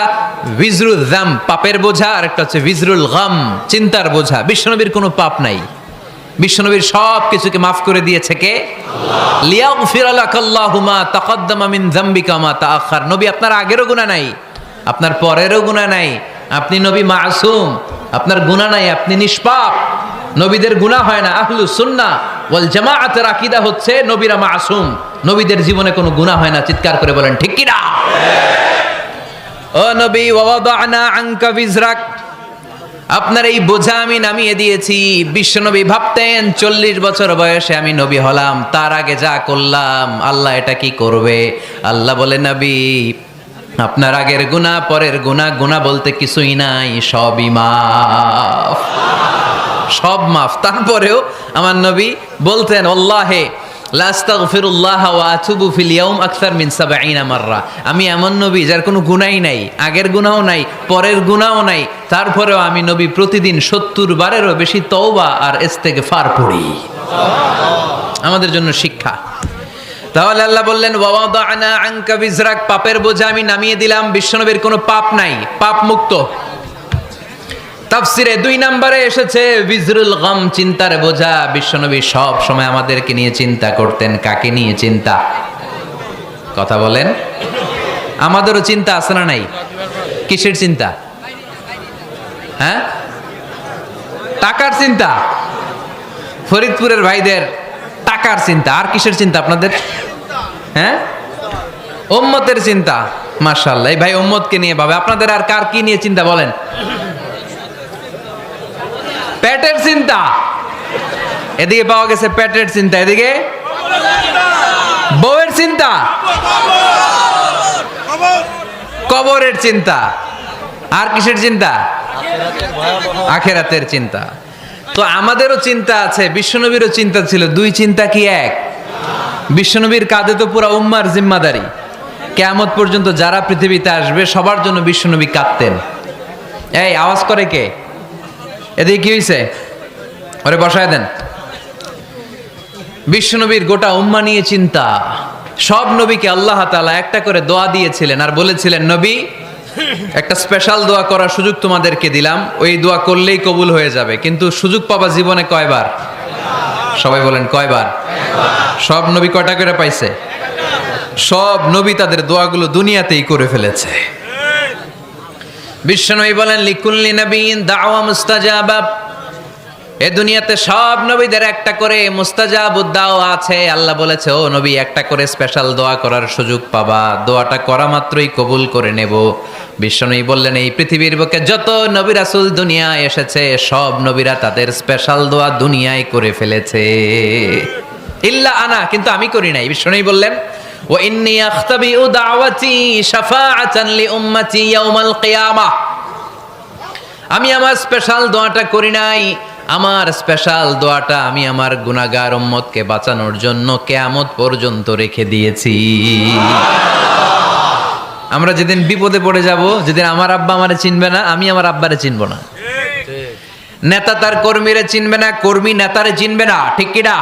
S1: ভিজরুল যাম পাপের বোঝা, আর একটা হচ্ছে ভিজরুল গাম চিন্তার বোঝা। বিশ্বনবীর কোনো পাপ নাই, বিশ্বনবীর সব কিছুকে মাফ করে দিয়েছে কে? আল্লাহ। লিয়াগফির লাকাল্লাহু মা তাকদ্দামা মিন যামবিকা মা তাআখার। নবী আপনার আগেরও গুনাহ নাই, আপনার পরেরও গুনাহ নাই। আপনি নবী মাসুম, আপনার গুনাহ নাই, আপনি নিষ্পাপ। নবীদের গুনাহ হয় না। আহলুস সুন্নাহ ওয়াল জামাআতের আকীদা হচ্ছে নবীরা মাসুম, নবীদের জীবনে কোনো গুনাহ হয় না। চিৎকার করে বলেন ঠিক কি না? ও নবী, ওয়াদানা আনকা বিজরাক, আপনার এই বোঝা আমি নামিয়ে দিয়েছি। বিশ্বনবী ভাবতেন 40 বছর বয়সে আমি নবী হলাম, তার আগে যা করলাম আল্লাহ এটা কি করবে? আল্লাহ বলে, নবী আপনার আগের গুনাহ, পরের গুনাহ, গুনাহ বলতে কিছুই নাই, সবই মাফ, সব মাফ। তারপরেও আমার নবী বলতেন, আল্লাহে লা আস্তাগফিরুল্লাহ ওয়া আতুবু ফিল ইয়াউম আকসার মিন 70 মাররা। আমি এমন নবী যার কোনো গুনাহই নাই, আগের গুনাহও নাই, পরের গুনাহও নাই, তারপরেও আমি নবী প্রতিদিন 70 বারেরও বেশি তওবা আর ইস্তেগফার পড়ি। আমাদের জন্য শিক্ষা। তাহলে আল্লাহ বললেন ওয়াদানা আনকা বিজরাক, পাপের বোঝা আমি নামিয়ে দিলাম। বিশ্বনবীর কোনো পাপ নাই, পাপ মুক্ত। তাফসিরে 2 নম্বরে এসেছে বিজরুল গম, চিন্তার বোঝা। বিশ্বনবী সব সময় আমাদেরকে নিয়ে চিন্তা করতেন। কাকে নিয়ে চিন্তা? কথা বলেন। আমাদেরও চিন্তা আছে না নাই? কিসের চিন্তা? হ্যাঁ, টাকার চিন্তা। ফরিদপুরের ভাইদের টাকার চিন্তা। আর কিসের চিন্তা আপনাদের? হ্যাঁ, উম্মতের চিন্তা। মাশাআল্লাহ, এই ভাই উম্মতকে নিয়ে ভাবে। আপনাদের আর কার কি নিয়ে চিন্তা বলেন? পেটের চিন্তা। এদিকে পাওয়া গেছে পেটের চিন্তা, এদিকে বউয়ের চিন্তা, কবরের চিন্তা। আর কিসের চিন্তা? আখিরাতের চিন্তা। তো আমাদেরও চিন্তা আছে, বিশ্বনবীরও চিন্তা ছিল। 2 চিন্তা কি এক? বিশ্বনবীর কাঁধে তো পুরা উম্মার জিম্মাদারি। কিয়ামত পর্যন্ত যারা পৃথিবীতে আসবে সবার জন্য বিশ্বনবী কাঁদতেন। এই আওয়াজ করে কে? এদিকে কি হয়েছে? ওরে বসায় দেন। বিশ্বনবীর গোটা উম্মা নিয়ে চিন্তা। সব নবীকে আল্লাহ তাআলা একটা করে দোয়া দিয়েছিলেন আর বলেছিলেন, নবী একটা স্পেশাল দোয়া করার সুযোগ তোমাদেরকে দিলাম, ওই দোয়া করলেই কবুল হয়ে যাবে। কিন্তু সুযোগ পাবা জীবনে কয়বার? সবাই বলেন কয়বার? সব নবী কয়টা করে পাইছে? সব নবী তাদের দোয়াগুলো দুনিয়াতেই করে ফেলেছে। বিশ্বনবী বলেন, লিকুল্লি নবিয়্যিন দাওয়া মুস্তাজাবা। এই দুনিয়াতে সব নবীদের একটা করে মুস্তাজাবুদ দাওয়া আছে। আল্লাহ বলেছে, ও নবী একটা করে স্পেশাল দোয়া করার সুযোগ পাবা, দোয়াটা করা মাত্রই কবুল করে নেব। বিশ্বনবী বললেন, এই পৃথিবীর বুকে যত নবী রাসূল দুনিয়ায় এসেছে সব নবীরা তাদের স্পেশাল দোয়া দুনিয়ায় করে ফেলেছে, ইল্লা আনা, কিন্তু আমি করি নাই। বিশ্বনবী বললেন, ওয়া ইন্নী আখতাবিউ দাওয়াতি শাফাআতান লি উম্মতি ইয়াউমাল কিয়ামাহ। আমি আমার স্পেশাল দোয়াটা করি নাই। আমার স্পেশাল দোয়াটা আমি আমার গুনাহগার উম্মতকে বাঁচানোর জন্য কিয়ামত পর্যন্ত রেখে দিয়েছি। আমরা যেদিন বিপদে পড়ে যাব, যেদিন আমার আব্বা আমারে চিনবে না, আমি আমার আব্বারে চিনব না, নেতা তার কর্মীরে চিনবে না, কর্মী নেতারে চিনবে না, ঠিক কি না?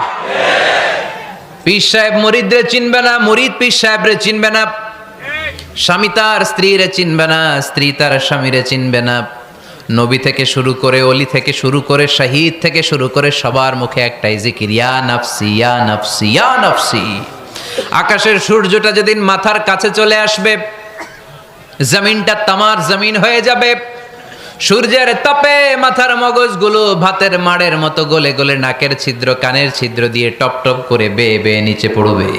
S1: পীর সাহেব মুরিদরে চিনবে না, মুরিদ পীর সাহেবরে চিনবে না, স্বামী তার স্ত্রীরে চিনবে না, স্ত্রী তার স্বামীরে চিনবে না। নবী থেকে শুরু করে, অলি থেকে শুরু করে, শহীদ থেকে শুরু করে সবার মুখে একটাই জিকির, ইয়া নাফসি ইয়া নাফসি ইয়া নাফসি। আকাশের সূর্যটা যেদিন মাথার কাছে চলে আসবে, জমিনটা তামার জমিন হয়ে যাবে। সূর্যের তাপে মাথার মগজগুলো ভাতের মাড়ের মতো গলে গলে নাকের ছিদ্র, কানের ছিদ্র দিয়ে টপ টপ করে বেয়ে বেয়ে নিচে পড়বে।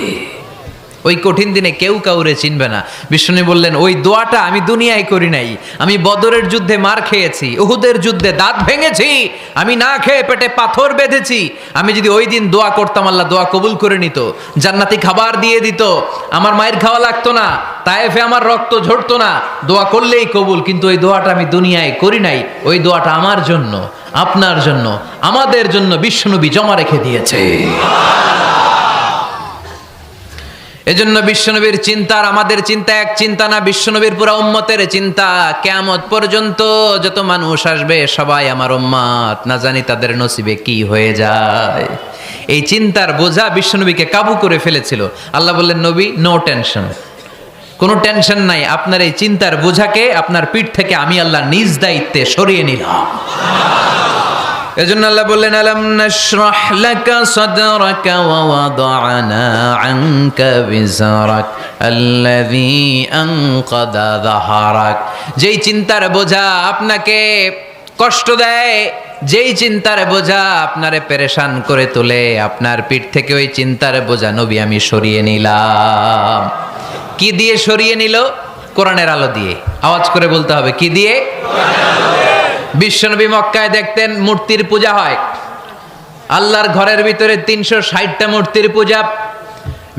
S1: ওই কঠিন দিনে কেউ কাউরে চিনবে না। বিষ্ণু বললেন, ওই দোয়াটা আমি দুনিয়ায় করি নাই। আমি বদরের যুদ্ধে মার খেয়েছি, উহুদের যুদ্ধে দাঁত ভেঙেছি, আমি না খেয়ে পেটে পাথর বেঁধেছি। আমি যদি ওই দিন দোয়া করতাম, আল্লাহ দোয়া কবুল করে নিত, জান্নাতি খাবার দিয়ে দিত, আমার মায়ের খাওয়া লাগতো না, তায়েফে আমার রক্ত ঝরতো না, দোয়া করলেই কবুল। কিন্তু ওই দোয়াটা আমি দুনিয়ায় করি নাই। ওই দোয়াটা আমার জন্য, আপনার জন্য, আমাদের জন্য বিশ্বনবী জমা রেখে দিয়েছে। এজন্য বিশ্বনবীর চিন্তা আর আমাদের চিন্তা এক চিন্তা না। বিশ্বনবীর পুরা উম্মতের চিন্তা, কিয়ামত পর্যন্ত যত মানুষ আসবে সবাই আমার উম্মত, না জানি তাদের নসিবে কি হয়ে যায়। এই চিন্তার বোঝা বিশ্বনবীকে কাবু করে ফেলেছিল। আল্লাহ বললেন, নবী নো টেনশন, কোনো টেনশন নাই। আপনার এই চিন্তার বোঝাকে আপনার পিঠ থেকে আমি আল্লাহ নিজ দায়িত্বে সরিয়ে নিলাম। এজন্য আল্লাহ বললেন, আলাম নাশরাহ লাকা সাদরাকা ওয়া ওয়াদানা আনকা বিজরাক আল্লাযী আনকাদা যাহরাক। যেই চিন্তার বোঝা আপনাকে কষ্ট দেয়, যেই চিন্তার বোঝা আপনারে পেরেশান করে তোলে, আপনার পিঠ থেকে ওই চিন্তার বোঝা নবী আমি সরিয়ে নিলাম। কি দিয়ে সরিয়ে নিল? কোরআনের আলো দিয়ে। আওয়াজ করে বলতে হবে, কি দিয়ে? বিশ্বনবী মক্কায় দেখতেন মূর্তির পূজা হয়, আল্লাহর ঘরের ভিতরে 360টা মূর্তির পূজা।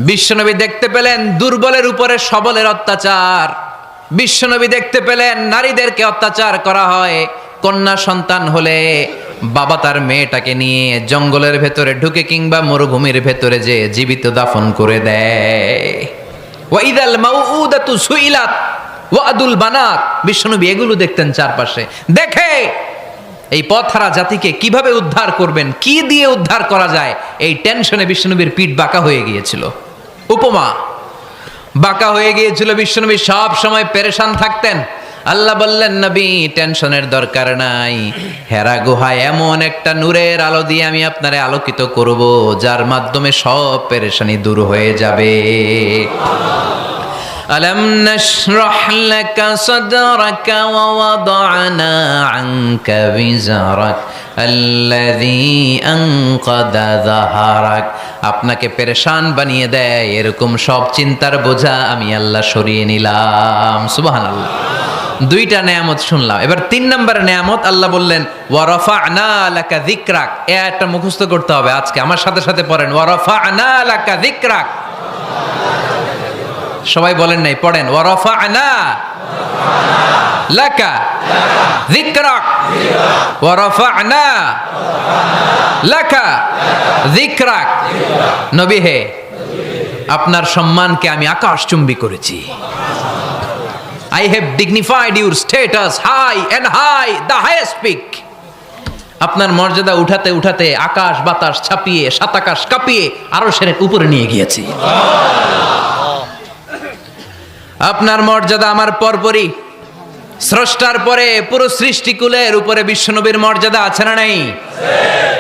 S1: বিশ্বনবী দেখতে পেলেন দুর্বলের উপরে সবলের অত্যাচার। বিশ্বনবী দেখতে পেলেন নারীদেরকে অত্যাচার করা হয়। কন্যা সন্তান হলে বাবা তার মেয়েটাকে নিয়ে জঙ্গলের ভেতরে ঢুকে কিংবা মরুভূমির ভেতরে যে জীবিত দাফন করে দেয়। ওয়াইদাল মাউউদাতু সুইলাত ওয়াদুল বানাত। বিশ্বনবী এগুলো দেখতেন চারপাশে, দেখে এই পথহারা জাতিকে কিভাবে উদ্ধার করবেন, কি দিয়ে উদ্ধার করা যায়, এই টেনশনে বিশ্বনবীর পিঠ বাঁকা হয়ে গিয়েছিল। উপমা, বাঁকা হয়ে গিয়েছিল। বিশ্বনবী সব সময় পেরেশান থাকতেন। আল্লাহ বললেন, নবী টেনশনের দরকার নাই, হেরা গুহায় এমন একটা নূরের আলো দিয়ে আমি আপনারে আলোকিত করব, যার মাধ্যমে সব পেরেশানি দূর হয়ে যাবে। ألم نشرح لك صدرك ووضعنا عنك وزرك الذي أنقض ظهرك। আপনাকে পেরেশান বানিয়ে দেয় এরকম সব চিন্তার বোঝা আমি আল্লাহ সরিয়ে নিলাম। সুবহানাল্লাহ। দুইটা নেয়ামত শুনলাম, এবার 3 নম্বরের নেয়ামত আল্লাহ বললেন ওয়ারাফা'না লাকা যিকরাক। এটা মুখস্থ করতে হবে আজকে, আমার সাথে সাথে পড়েন, ওয়ারাফা'না লাকা যিকরাক। সবাই বলেন নাই, পড়েন, ওয়ারাফা'না লাকা যিকরাক, ওয়ারাফা'না লাকা যিকরাক। নবী হে, আপনার সম্মানকে আমি আকাশচুম্বী করেছি। I have dignified your status high and high, the highest peak. আপনার মর্যাদা উঠাতে উঠাতে আকাশ বাতাস ছাপিয়ে সাতাকাশ কাঁপিয়ে আরশের উপরে নিয়ে গিয়েছি। আপনার মর্যাদা আমার পরপরই, স্রষ্টার পরে পুরো সৃষ্টিকুলের উপরে বিশ্বনবীর মর্যাদা আছে না নাই?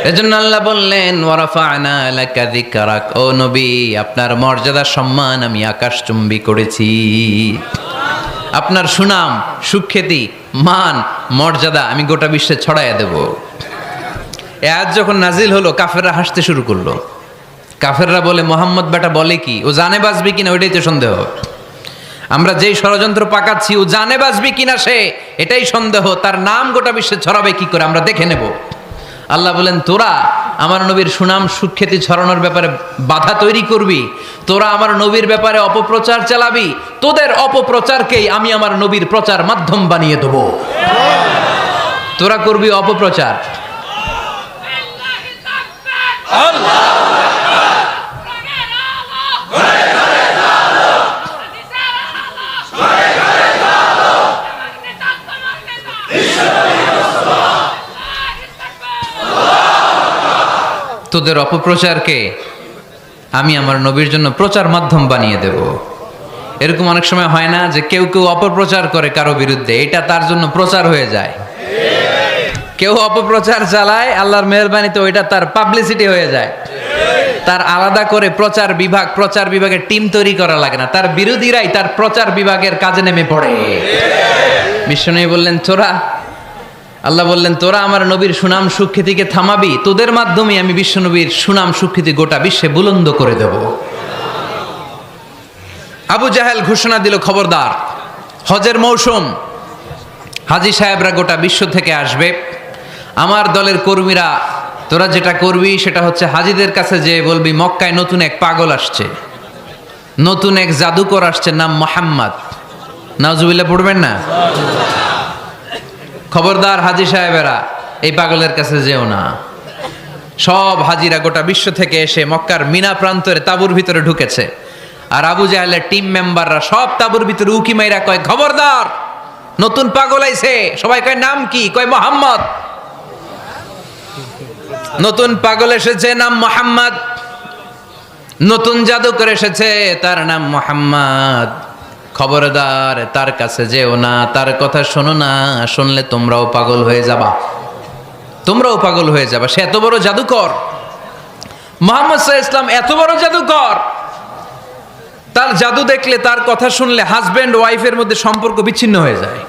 S1: এজন্য আল্লাহ বললেন ওয়ারাফা'না লাকা যিকরাক। ও নবী, আপনার মর্যাদা সম্মান আমি আকাশচুম্বী করেছি। আপনার সুনাম সুখ্যাতি মান মর্যাদা আমি গোটা বিশ্বে ছড়াইয়া দেব। এ আয়াত যখন নাজিল হলো, কাফেররা হাসতে শুরু করলো। কাফেররা বলে, মোহাম্মদ বেটা বলে কি, ও জানে বাঁচবে কিনা ওইটাই তো সন্দেহ। আমরা যেই ষড়যন্ত্র পাকাচ্ছি, ও জানে বাঁচবে কিনা সে এটাই সন্দেহ, তার নাম গোটা বিশ্বে ছড়াবে কি করে আমরা দেখে নেব। আল্লাহ বলেন, তোরা আমার নবীর সুনাম সুখ্যাতি ছড়ানোর ব্যাপারে বাধা তৈরি করবি, তোরা আমার নবীর ব্যাপারে অপপ্রচার চালাবি, তোদের অপপ্রচারকেই আমি আমার নবীর প্রচার মাধ্যম বানিয়ে দেব। তোরা করবি অপপ্রচার। তোদের অপপ্রচারকে আমি আমার নবীর জন্য প্রচার মাধ্যম বানিয়ে দেব। এরকম অনেক সময় হয় না যে কেউ কেউ অপপ্রচার করে কারো বিরুদ্ধে, এটা তার জন্য প্রচার হয়ে যায়। কেউ অপপ্রচার চালায়, আল্লাহর মেহেরবানিতে ওইটা তার পাবলিসিটি হয়ে যায়। তার আলাদা করে প্রচার বিভাগের টিম তৈরি করা লাগে না, তার বিরোধীরাই তার প্রচার বিভাগের কাজে নেমে পড়ে। বিশ্বনবী বললেন, আল্লাহ বললেন, তোরা আমার নবীর সুনাম সুখ্যাতিকে থামাবি, তোদের মাধ্যমে আমি বিশ্বনবীর সুনাম সুখ্যাতি গোটা বিশ্বে বুলন্দ করে দেব। আবু জাহেল ঘোষণা দিল, খবরদার, হজের মৌসুম, হাজী সাহেবরা গোটা বিশ্ব থেকে আসবে, আমার দলের কর্মীরা তোরা যেটা করবি সেটা হচ্ছে হাজীদের কাছে যে বলবি মক্কায় নতুন এক পাগল আসছে, নতুন এক জাদুকর আসছে, নাম মুহাম্মদ। নাউজুবিল্লাহ পড়বেন না? খবরদার হাজী সাহেবেরা, এই পাগলের কাছে যেও না। সব হাজিরা গোটা বিশ্ব থেকে এসে মক্কার মিনা প্রান্তরে তাঁবুর ভিতরে ঢুকেছে, আর আবু জাহেলের টিম মেম্বাররা সব তাঁবুর ভিতরে উকি মাইরা কয়, খবরদার, নতুন পাগল আইছে। সবাই কয়, নাম কি? কয়, মুহাম্মদ। নতুন পাগল এসেছে, নাম মুহাম্মদ। নতুন জাদুকর এসেছে, তার নাম মুহাম্মদ। খবরদার, তার কাছে যেও না, তার কথা শোনো না, শুনলে তোমরাও পাগল হয়ে যাবা, তোমরাও পাগল হয়ে যাবা। সে এত বড় জাদুকর, মুহাম্মদ সাল্লাল্লাহু আলাইহি ওয়াসাল্লাম এত বড় জাদুকর, তার জাদু দেখলে, তার কথা শুনলে হাজবেন্ড ওয়াইফের মধ্যে সম্পর্ক বিচ্ছিন্ন হয়ে যায়।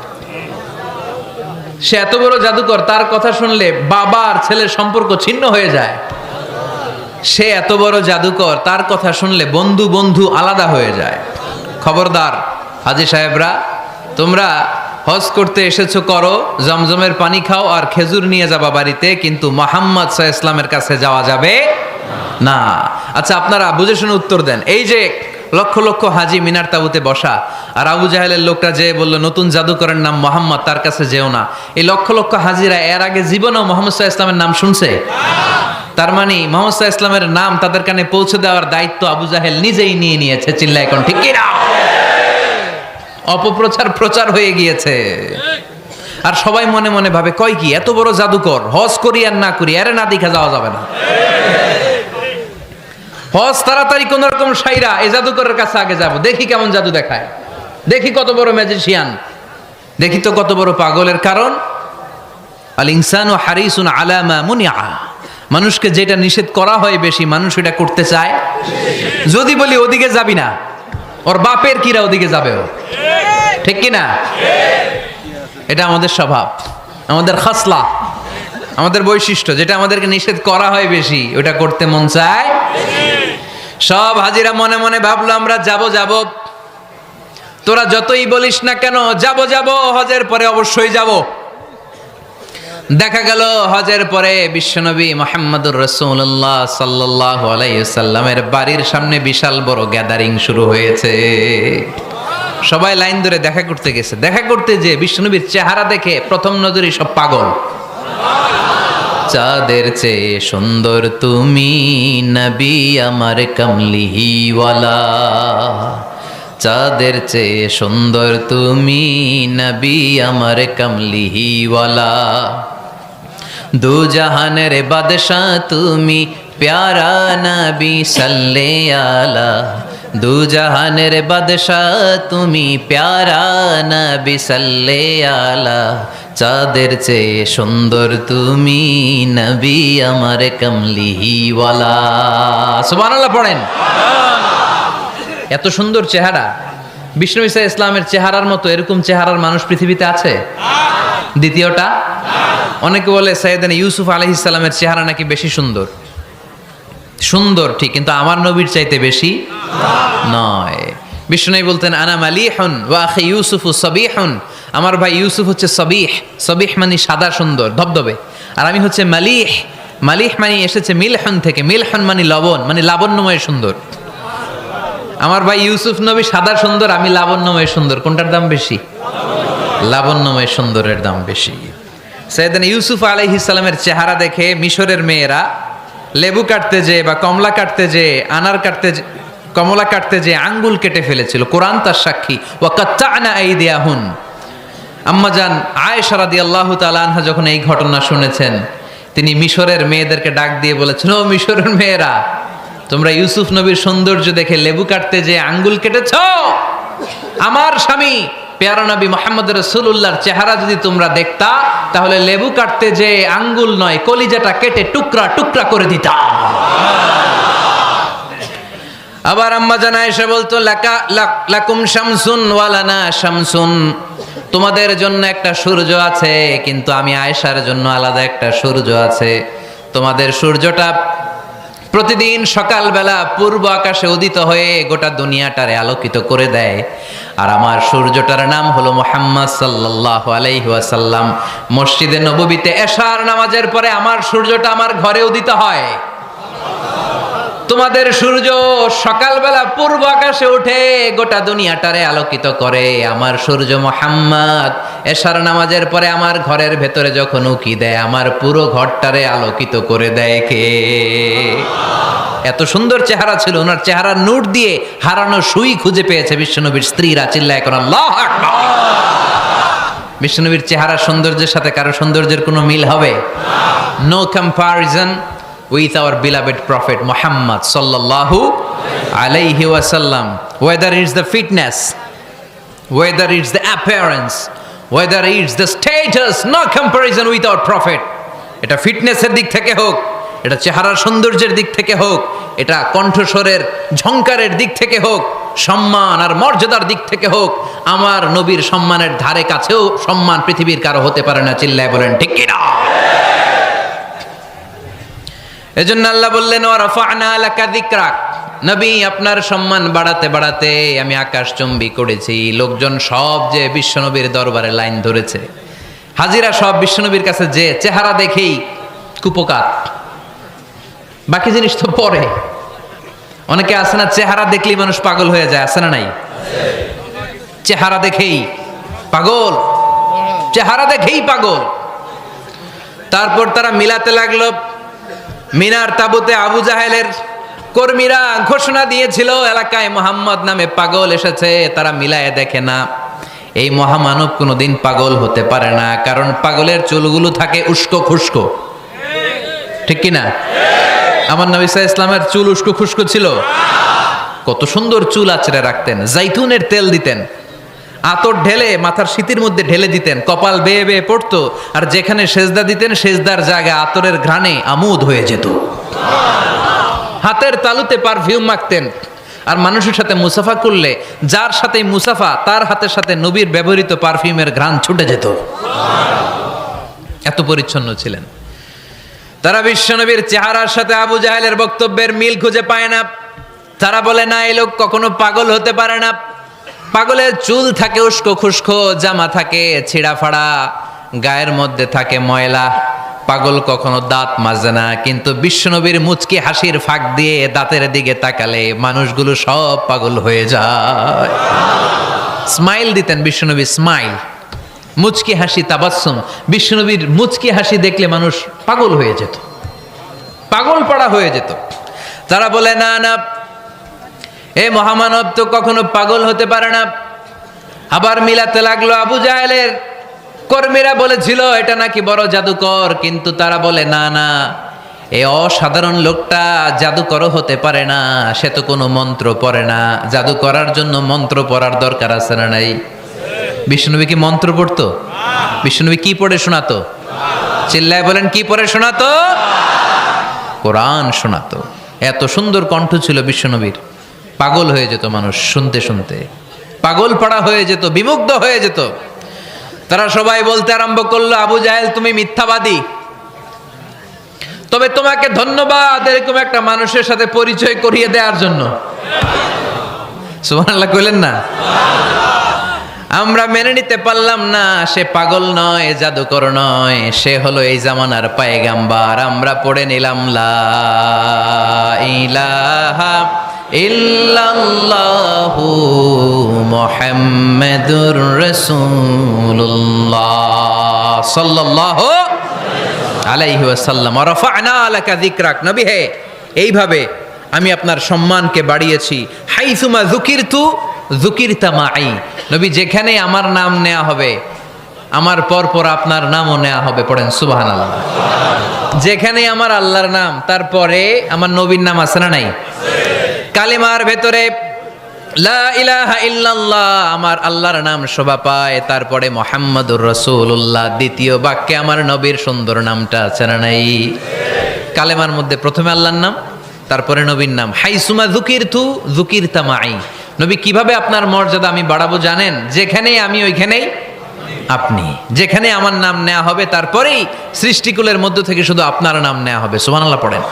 S1: সে এত বড় জাদুকর, তার কথা শুনলে বাবা আর ছেলের সম্পর্ক ছিন্ন হয়ে যায়। সে এত বড় জাদুকর, তার কথা শুনলে বন্ধু বন্ধু আলাদা হয়ে যায়। খবরদার হাজী সাহেবরা, তোমরা হজ করতে এসেছো করো, জমজমের পানি খাও আর খেজুর নিয়ে যাবা বাড়িতে, কিন্তু মুহাম্মদ সাল্লাল্লাহু আলাইহি ওয়াসাল্লামের কাছে যাওয়া যাবে না। আচ্ছা, আপনারা বুঝে শুনে উত্তর দেন। এই যে লক্ষ লক্ষ হাজি মিনার তাবুতে বসা, আর আবু জাহেলের লোকটা যে বললো নতুন জাদুকরের নাম মোহাম্মদ, তার কাছে যেও না, এই লক্ষ লক্ষ হাজিরা এর আগে জীবনেও মোহাম্মদ সাল্লাল্লাহু আলাইহি ওয়াসাল্লামের নাম শুনছে? তার মানে মোহাম্মদ সাল্লাল্লাহু আলাইহি ওয়াসাল্লামের নাম তাদের কানে পৌঁছে দেওয়ার দায়িত্ব আবু জাহেল নিজেই নিয়ে নিয়েছে। চিল্লায় এখন ঠিক কি না? অপপ্রচার প্রচার হয়ে গিয়েছে। আর সবাই মনে মনে ভাবে, কয় কি এত বড় জাদুকর, হজ করি আর না করি আরে না দেখা যাওয়া যাবে না। হজ তাড়াতাড়ি কোন রকম সাইরা এই জাদুকরের কাছে আগে যাব, দেখি কেমন জাদু দেখায়, দেখি কত বড় ম্যাজিশিয়ান, দেখি তো কত বড় পাগলের। কারণ আল ইনসানু হারিসুন আলা মা মুনিআ, মানুষকে যেটা নিষেধ করা হয় বেশি, মানুষ এটা করতে চায়। যদি বলি ওদিকে যাবি না, ওর বাপের কিরা ওদিকে যাবে ও, ঠিক কি না? এটা আমাদের স্বভাব, আমাদের খাসলা, আমাদের বৈশিষ্ট্য। যেটা আমাদেরকে নিষেধ করা হয় বেশি, ওটা করতে মন চায়। সব হাজিরা মনে মনে ভাবলো আমরা যাব যাব, তোরা যতই বলিস না কেন যাব যাব, হজের পরে অবশ্যই যাব। দেখা গেল হজের পরে বিশ্বনবী মুহাম্মদুর রাসূলুল্লাহ সাল্লাল্লাহু আলাইহি ওয়াসাল্লামের বাড়ির সামনে বিশাল বড় গ্যাদারিং শুরু হয়েছে। সবাই লাইন ধরে দেখা করতে গেছে। দেখা করতে যে বিশ্বনবীর চেহারা দেখে প্রথম নজরে সব পাগল। চাঁদের চেয়ে সুন্দর তুমি নবী আমার কমলিওয়ালা, চাঁদের চেয়ে সুন্দর তুমি নবী আমার কমলিওয়ালা, দু জাহানের বাদশাহ তুমি প্যারা নবী সাল্লে আলা, দু জাহানের বাদশাহ তুমি প্যারা নবী সাল্লে আলা, চাঁদের চেয়ে সুন্দর তুমি নবী আমার কমলিওয়ালা। সুবহানাল্লাহ পড়েন। এত সুন্দর চেহারা, বিষ্ণু ঈসা ইসলামের চেহারার মতো এরকম চেহারার মানুষ পৃথিবীতে আছে? দ্বিতীয়টা, অনেকে বলে সাইয়েদনা ইউসুফ আলাইহিস সালামের চেহারা নাকি বেশি সুন্দর। সুন্দর ঠিক, কিন্তু আমার নবীর চাইতে বেশি নয়। বিষ্ণু বলতেন আনা মালিহুন ওয়া আখি ইউসুফু সাবিহুন, আমার ভাই ইউসুফ হচ্ছে সাবিহ, সাবিহ মানে সাদা সুন্দর ধবধবে, আর আমি হচ্ছে মালিহ, মালিহ মানে এসেছে মিলহন থেকে, মিলহন মানে লবণ, মানে লাবণ্যময় সুন্দর। আমার ভাই ইউসুফ নবী সাদা সুন্দর, আমি লাবণ্যময় সুন্দর। কোনটার দাম বেশি? লাবণ্যময় সুন্দরের দাম বেশি। সাইয়েদনা ইউসুফ আলাইহিস সালামের চেহারা দেখে মিশরের মেয়েরা লেবু কাটতে যে বা কমলা কাটতে যে, আনার কাটতে, কমলা কাটতে যে আঙ্গুল কেটে ফেলেছিল। কোরআন তার সাক্ষী। ওয়া কাত্তা'না আইদিয়াহুন। আম্মাজান আয়েশা রাদিয়াল্লাহু তাআলা আনহা যখন এই ঘটনা শুনেছেন, তিনি মিশরের মেয়েদেরকে ডাক দিয়ে বলেছেন, ও মিশরের মেয়েরা, তোমরা ইউসুফ নবীর সৌন্দর্য দেখে লেবু কাটতে যে আঙ্গুল কেটেছ, আমার স্বামী পেয়ারা নবী মুহাম্মদ রাসূলুল্লাহর চেহারা যদি তোমরা দেখতা, তাহলে লেবু কাটতে যে আঙ্গুল নয়, কলিজাটা কেটে টুকরা টুকরা করে দিতা। আবার আম্মা জান আয়েশা বলতো, লাকুম শামসুন ওয়া লানা শামসুন, তোমাদের জন্য একটা সূর্য আছে, কিন্তু আমি আয়েশার জন্য আলাদা একটা সূর্য আছে। তোমাদের সূর্যটা প্রতিদিন সকালবেলা পূর্ব আকাশে উদিত হয়ে গোটা দুনিয়াটারে আলোকিত করে দেয়, আর আমার সূর্যটার নাম হলো মুহাম্মদ সাল্লাল্লাহু আলাইহি ওয়াসাল্লাম। মসজিদে নববীতে এশার নামাজের পরে আমার সূর্যটা আমার ঘরে উদিত হয়। তোমাদের সূর্য সকালবেলা পূর্ব আকাশে উঠে গোটা দুনিয়াটারে আলোকিত করে, আমার সূর্য মুহাম্মদ এশার নামাজের পরে আমার ঘরের ভেতরে যখন উকি দেয়, আমার পুরো ঘরটারে আলোকিত করে দেয় কে? এত সুন্দর চেহারা ছিল, ওনার চেহারার নূর দিয়ে হারানো সুই খুঁজে পেয়েছে বিশ্বনবীর স্ত্রীরা। চিল্লায় কোন আল্লাহু আকবার। বিশ্বনবীর চেহারা সৌন্দর্যের সাথে কারো সৌন্দর্যের কোনো মিল হবে? No comparison with our beloved prophet Muhammad sallallahu alayhi wasallam. Whether it's the fitness, whether it's the appearance, whether it's the status, no comparison with our prophet. এটা ফিটনেসের দিক থেকে হোক, এটা চেহারার সৌন্দর্যের দিক থেকে হোক, এটা কণ্ঠস্বরের ঝংকারের দিক থেকে হোক, সম্মান আর মর্যাদার দিক থেকে হোক, আমার নবীর সম্মানের ধারে কাছেও সম্মান পৃথিবীর কারো হতে পারে না। চিল্লায় বলেন ঠিক কিনা? এজন্য আল্লাহ বললেন ওয়া রাফা'না লাকা যিকরাক, নবী আপনার সম্মান বাড়াতে বাড়াতে আমি আকাশচুম্বী করেছি। লোকজন সব যে বিশ্বনবীর দরবারে লাইন ধরেছে, হাজিরা সব বিশ্বনবীর কাছে, যে চেহারা দেখেই কুপকার, বাকি জিনিস তো পরে। অনেকে আছে না, চেহারা দেখলেই মানুষ পাগল হয়ে যায়, আছে না নাই? চেহারা দেখেই পাগল, চেহারা দেখেই পাগল। তারপর তারা মিলাতে লাগলো। মিনার তাবুতে আবু জাহেলের কর্মীরা ঘোষণা দিয়েছিল এলাকায় মুহাম্মদ নামে পাগল এসেছে। তারা মিলায়ে দেখে না, এই মহামানব কোনোদিন পাগল হতে পারে না, কারণ পাগলের চুলগুলো থাকে উস্কো খুস্কো, ঠিক কিনা? আমার নবী সাল্লাল্লাহু আলাইহি ওয়াসাল্লামের চুল উস্কো খুস্কো ছিল? কত সুন্দর চুল আঁচড়ে রাখতেন, জাইতুনের তেল দিতেন, আতর ঢেলে মাথার শীতের মধ্যে ঢেলে দিতেন, কপাল বেয়ে বেয়ে পড়তো, আর যেখানে সেজদা দিতেন সেজদার জায়গায় আতরের ঘ্রাণে আমোদ হয়ে যেত। হাতের তালুতে পারফিউম মাখতেন, আর মানুষের সাথে মুসাফা করলে যার সাথে মুসাফা তার হাতের সাথে নবীর ব্যবহৃত পারফিউমের ঘ্রাণ ছুটে যেত। এত পরিচ্ছন্ন ছিলেন। তারা বিশ্বনবীর চেহারার সাথে আবু জাহেলের বক্তব্যের মিল খুঁজে পায় না। তারা বলে না, এই লোক কখনো পাগল হতে পারে না। পাগলের চুল থাকে উস্কো খুস্কো, জামা থাকে ছিঁড়া ফাড়া, গায়ের মধ্যে থাকে ময়লা। পাগল কখনো দাঁত মাজে না, কিন্তু বিশ্বনবীর মুচকি হাসির ফাঁক দিয়ে দাঁতের দিকে তাকালে মানুষগুলো সব পাগল হয়ে যায়। স্মাইল দিতেন বিশ্বনবী, স্মাইল, মুচকি হাসি, তাবাসসুম। বিশ্বনবীর মুচকি হাসি দেখলে মানুষ পাগল হয়ে যেত, পাগল পাড়া হয়ে যেত। তারা বলে না না, এ মহামানব তো কখনো পাগল হতে পারে না। আবার মিলাতে লাগলো। আবু জাহেলের কর্মীরা বলেছিল এটা নাকি বড় জাদুকর, কিন্তু তারা বলে না না, এই অসাধারণ লোকটা জাদুকরও হতে পারে না, সে তো কোনো মন্ত্র পড়ে না। জাদু করার জন্য মন্ত্র পড়ার দরকার আছে না নাই? বিষ্ণুনবী কি মন্ত্র পড়তো? বিষ্ণুনবী কি পড়ে শোনাতো? চিল্লায় বলেন, কি পড়ে শোনাতো? কোরআন শোনাতো। এত সুন্দর কণ্ঠ ছিল বিশ্বনবীর, পাগল হয়ে যেত মানুষ শুনতে শুনতে, পাগল পাড়া হয়ে যেত, বিমুগ্ধ হয়ে যেত। তারা সবাই বলতে আরম্ভ করলো, আবু জাহেল তুমি মিথ্যাবাদী, তবে তোমাকে ধন্যবাদ এরকম একটা মানুষের সাথে পরিচয় করিয়ে দেওয়ার জন্য। সুবহানাল্লাহ কইলেন না? আমরা মেনে নিতে পারলাম না সে পাগল নয়, জাদুকর নয়, সে হলো এই জামানার পায়গাম্বার। আমরা পড়ে নিলাম লা ইলাহা ইল্লাল্লাহু মুহাম্মাদুর রাসূলুল্লাহ সাল্লাল্লাহু আলাইহি ওয়াসাল্লাম। ওয়া রাফা'না লাকা যিকরাক, নবী হে এইভাবে আমি আপনার সম্মানকে বাড়িয়েছি। হাইসুমা যুকিরতু যুকিরতা মাই, নবী যেখানে আমার নাম নেওয়া হবে আমার পর পর আপনার নামও নেওয়া হবে। পড়েন সুবহানাল্লাহ। যেখানে আমার আল্লাহর নাম, তারপরে আমার নবীর নাম আছে না নাই? কালিমার ভেতরে লা ইলাহা ইল্লাল্লাহ আমার আল্লাহর নাম শোভা পায়, তারপরে মুহাম্মাদুর রাসূলুল্লাহ দ্বিতীয় বাক্যে আমার নবীর সুন্দর নামটা আছে না নাই? কালেমার মধ্যে প্রথমে আল্লাহর নাম, তারপরে নবীর নাম। হাইসুমা যুকিরতু যুকিরতা মাই, নবী কিভাবে আপনার মর্যাদা আমি বাড়াবো জানেন? যেখানেই আমি ওইখানেই আপনি, যেখানে আমার নাম নেওয়া হবে তারপরেই সৃষ্টিকুলের মধ্য থেকে শুধু আপনার নাম নেওয়া হবে। সুবহানাল্লাহ পড়েন।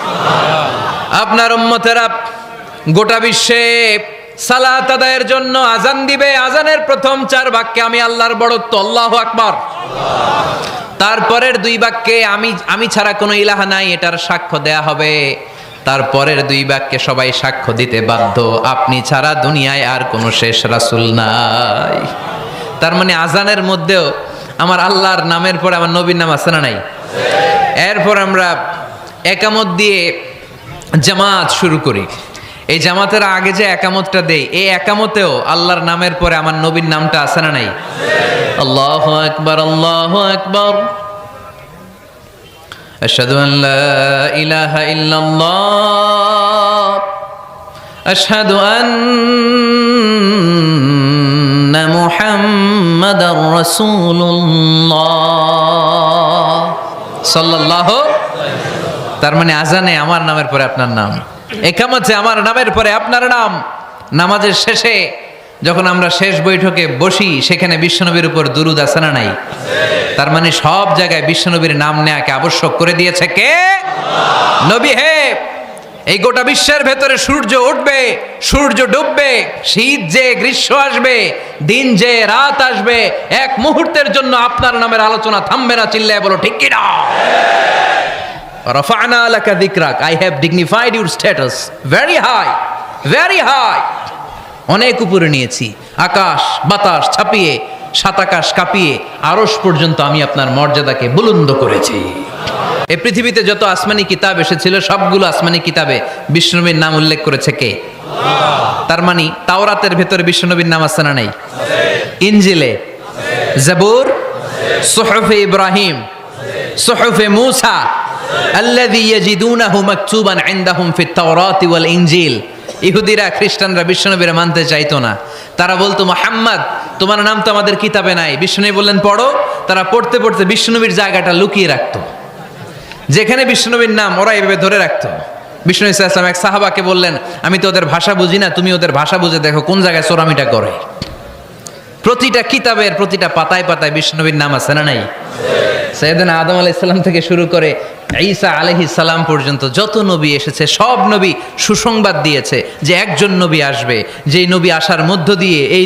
S1: আপনার উম্মতেরা গোটা বিশ্বে সালাত আদায়ের জন্য আজান দিবে, আজানের প্রথম 4 বাক্যে আমি আল্লাহর বড়ত্ব আল্লাহু আকবার, তারপরের 2 বাক্যে আমি ছাড়া কোনো ইলাহা নাই এটার সাক্ষ্য দেয়া হবে, তারপরের 2 বাক্যে সবাই সাক্ষ্য দিতে বাধ্য আপনি ছাড়া দুনিয়ায় আর কোনো শেষ রাসূল নাই। তার মানে আজানের মধ্যেও আমার আল্লাহর নামের পরে আমার নবীর নাম আছে না নাই? এরপর আমরা একামত দিয়ে জামাত শুরু করি। এই জামাতের আগে যে একামতটা দেই, এই একামতেও আল্লাহর নামের পরে আমার নবীর নামটা আছে না নাই? আল্লাহু আকবার, আল্লাহু আকবার, আশহাদু আন লা ইলাহা ইল্লাল্লাহ, আশহাদু আন্না মুহাম্মাদার রাসূলুল্লাহ সাল্লাল্লাহু। তার মানে আজানে আমার নামের পরে আপনার নাম, একামতে আমার নামের পরে আপনার নাম, নামাজের শেষে যখন আমরা শেষ বৈঠকে বসি সেখানে বিশ্বনবীর উপর দুরূদ আছে না নাই? তার মানে সব জায়গায় বিশ্বনবীর নাম নেয়াকে আবশ্যক করে দিয়েছে কে? নবী হে, এই গোটা বিশ্বের ভেতরে সূর্য উঠবে, সূর্য ডুববে, শীত যে গ্রীষ্ম আসবে, দিন যে রাত আসবে, এক মুহূর্তের জন্য আপনার নামের আলোচনা থামবে না। চিল্লায় বলো ঠিক কি না? রাফা'না লাকা যিকরাক, I have dignified your status very high, very high. অনেক উপরে নিয়েছি, আকাশ বাতাস ছাপিয়ে, সাত আকাশ কাঁপিয়ে আরশ পর্যন্ত আমি আপনার মর্যাদাকে বুলন্দ করেছি। এই পৃথিবীতে যত আসমানি কিতাব এসেছিল সবগুলো আসমানি কিতাবে বিষ্ণুনবীর নাম উল্লেখ করেছে কে? তার মানে তাওরাতের ভেতরে বিষ্ণুনবীর নাম আছে না নাই? ইনজিলে, জাবুর, সুহুফে ইব্রাহিম, সুহুফে মূসা, আল্লাযী ইয়াজিদুনাহু মাকতুবান ইনদাহুম ফিত তাওরাতি ওয়াল ইনজিল। ইহুদিরা খ্রিস্টানরা বিশ্বনবীর মানতে চাইতো না। তারা বলতো, মুহাম্মদ তোমার নাম তো আমাদের কিতাবে নাই। বিশ্বনবী বললেন পড়ো। তারা পড়তে পড়তে বিশ্বনবীর জায়গাটা লুকিয়ে রাখতো, যেখানে বিশ্বনবীর নাম ওরা এভাবে ধরে রাখতো। বিষ্ণু ইসা ইসলাম এক সাহাবাকে বললেন, আমি তো ওদের ভাষা বুঝি না, তুমি ওদের ভাষা বুঝে দেখো কোন জায়গায় চোরামিটা করে। প্রতিটা কিতাবের প্রতিটা পাতায় পাতায় বিষ্ণুনবীর নাম আছে না নাই? সাইয়েদনা আদম আলাইহিস সালাম থেকে শুরু করে ঈসা আলাইহিস সালাম পর্যন্ত যত নবী এসেছে সব নবী সুসংবাদ দিয়েছে যে একজন নবী আসবে, যেই নবী আসার মধ্য দিয়ে এই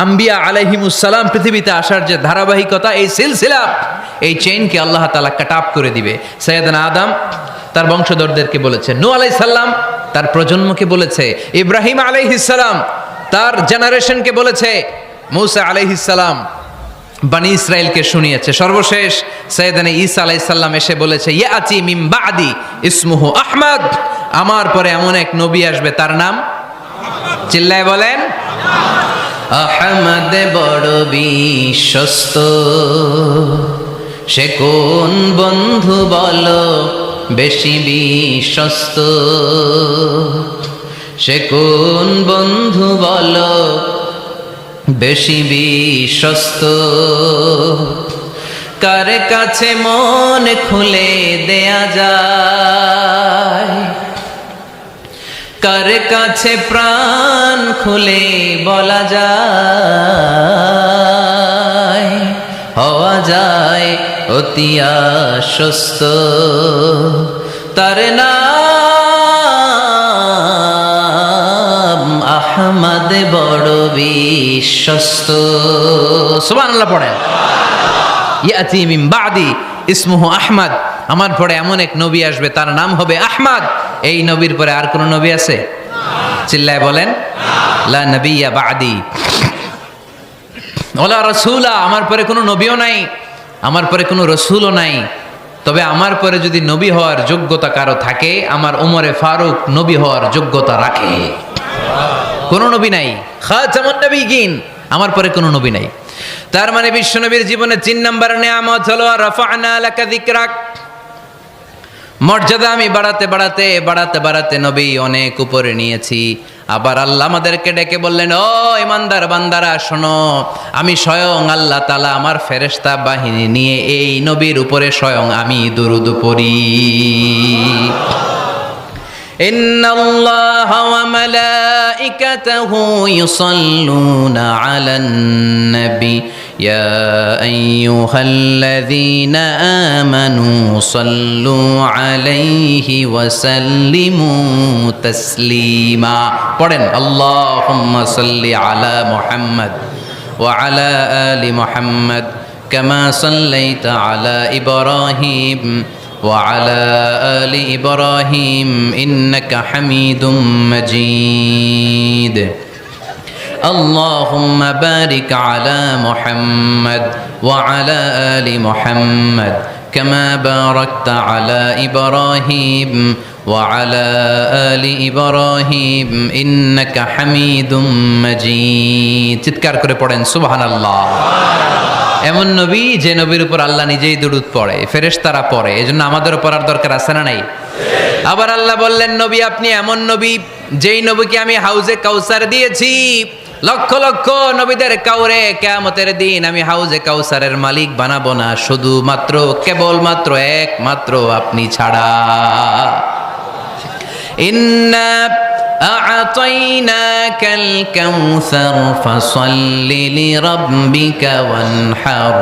S1: আম্বিয়া আলাইহিমুস সালাম পৃথিবীতে আসার যে ধারাবাহিকতা, এই সিলসিলা, এই চেইনকে আল্লাহ তাআলা কাট অফ করে দিবে। সাইয়েদনা আদম তার বংশধরদেরকে বলেছে, নূহ আলাইহিস সালাম তার প্রজন্মকে বলেছে, ইব্রাহিম আলাইহিস সালাম তার জেনারেশনকে বলেছে, মূসা আলাইহিস সালাম বনি ইসরাইলকে শুনিয়েছে। সর্বশেষ সাইয়েদনা ঈসা আলাইহিস সালাম এসে বলেছে, ইয়াতি মিন বাদি ইসমুহু আহমদ, আমার পরে এমন এক নবী আসবে তার নাম, চিল্লায় বলেন, আহমদ বড় বিশ্বস্ত, সে কোন বন্ধু বলো বেশি বিশ্বস্ত, সে কোন বন্ধু বলো বেশি বিশ্বস্ত, কার কাছে মন খুলে দেয়া যায়, কার কাছে প্রাণ খুলে বলা যায়, হওয়া যায় অতি আশ্বস্ত, তার নাম আহমদ বড় বিশ্বস্ত। সুবহানাল্লাহ পড়েন। ইয়াতি মিন বাদি ইসমুহু আহমদ, আমার পরে এমন এক নবী আসবে তার নাম হবে আহমদ। এই নবীর পরে আর কোন নবী আছে? চিল্লায় বলেন, লা নবিয়্যা বাদি ওয়ালা রাসূলা, আমার পরে কোনো নবীও নাই, আমার পরে কোনো রাসূলও নাই। তবে আমার পরে যদি নবী হওয়ার যোগ্যতা কারো থাকে, আমার ওমরে ফারুক নবী হওয়ার যোগ্যতা রাখে। কোন নবী নাই, খাতামুন নবিয়্যিন, আমার পরে কোনো নবী নাই। তার মানে বিশ্বনবীর জীবনে 3 নম্বর নিয়ামত হলো রাফা'না লাকা যিকরাক, মর্যাদা আমি বাড়াতে বাড়াতে বাড়াতে বাড়াতে নবী অনেক উপরে নিয়েছি। আবার আল্লাহ আমাদেরকে ডেকে বললেন, ও ইমানদার বান্দারা শোনো, আমি স্বয়ং আল্লাহ তাআলা আমার ফেরেশতা বাহিনী নিয়ে এই নবীর উপরে স্বয়ং আমি দুরূদ পড়ি। ইন্নাল্লাহা ওয়া মালাইকাতাহু ইউসাল্লুনা আলান নবী ইয়া আইয়ুহাল্লাযীনা আমানু সাল্লু আলাইহি ওয়া সাল্লিমু তাসলিমা। পড়েন, আল্লাহুম্মা সাল্লি আলা মুহাম্মদ ওয়া আলা আলি মুহাম্মদ কামা সাল্লাইতা আলা ইব্রাহিম وعلى آل إبراهيم إنك حميد مجيد اللهم بارك على محمد وعلى آل محمد كما باركت على إبراهيم وعلى آل إبراهيم إنك حميد مجيد চিৎকার করে পড়েন সুবহানাল্লাহ। এমন নবী যে নবীর উপর আল্লাহ নিজেই দুরূদ পড়ে, ফেরেশতারা পড়ে, এজন্য আমাদেরও পড়ার দরকার আছে না নাই? আবার আল্লাহ বললেন, নবী আপনি এমন নবী যেই নবীকে আমি হাউজে কাউসার দিয়েছি, লক্ষ লক্ষ নবীদের কাউরে কিয়ামতের দিন আমি হাউজে কাউসারের মালিক বানাবো না, শুধুমাত্র কেবলমাত্র একমাত্র আপনি ছাড়া। ইন্না আ'তাইনাকাল কাউসার ফাসাল্লি লিরাব্বিকা ওয়ানহার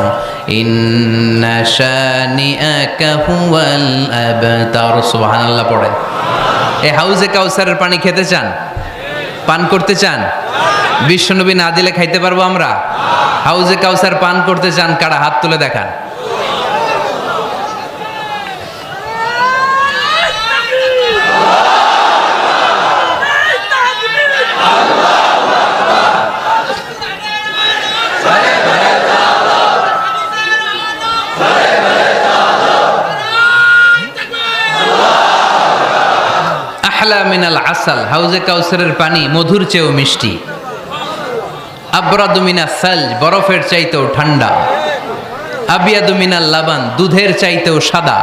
S1: ইন্না শানিআকা হুয়াল আবতার। সুবহানাল্লাহ পড়েন। এই হাউজে কাউসারের পানি খেতে চান? পান করতে চান? বিশ্বনবী না দিলে খাইতে পারবো আমরা? হাউজে কাউসার পান করতে চান কারা? হাত তুলে দেখান। আহলা মিনাল আসাল, হাউজে কাউসারের পানি মধুর চেয়েও মিষ্টি। আবরাদু মিনাস সালজ, বরফের চাইতেও ঠান্ডা। আবিয়াদু মিনাল লাবান, দুধের চাইতেও সাদা।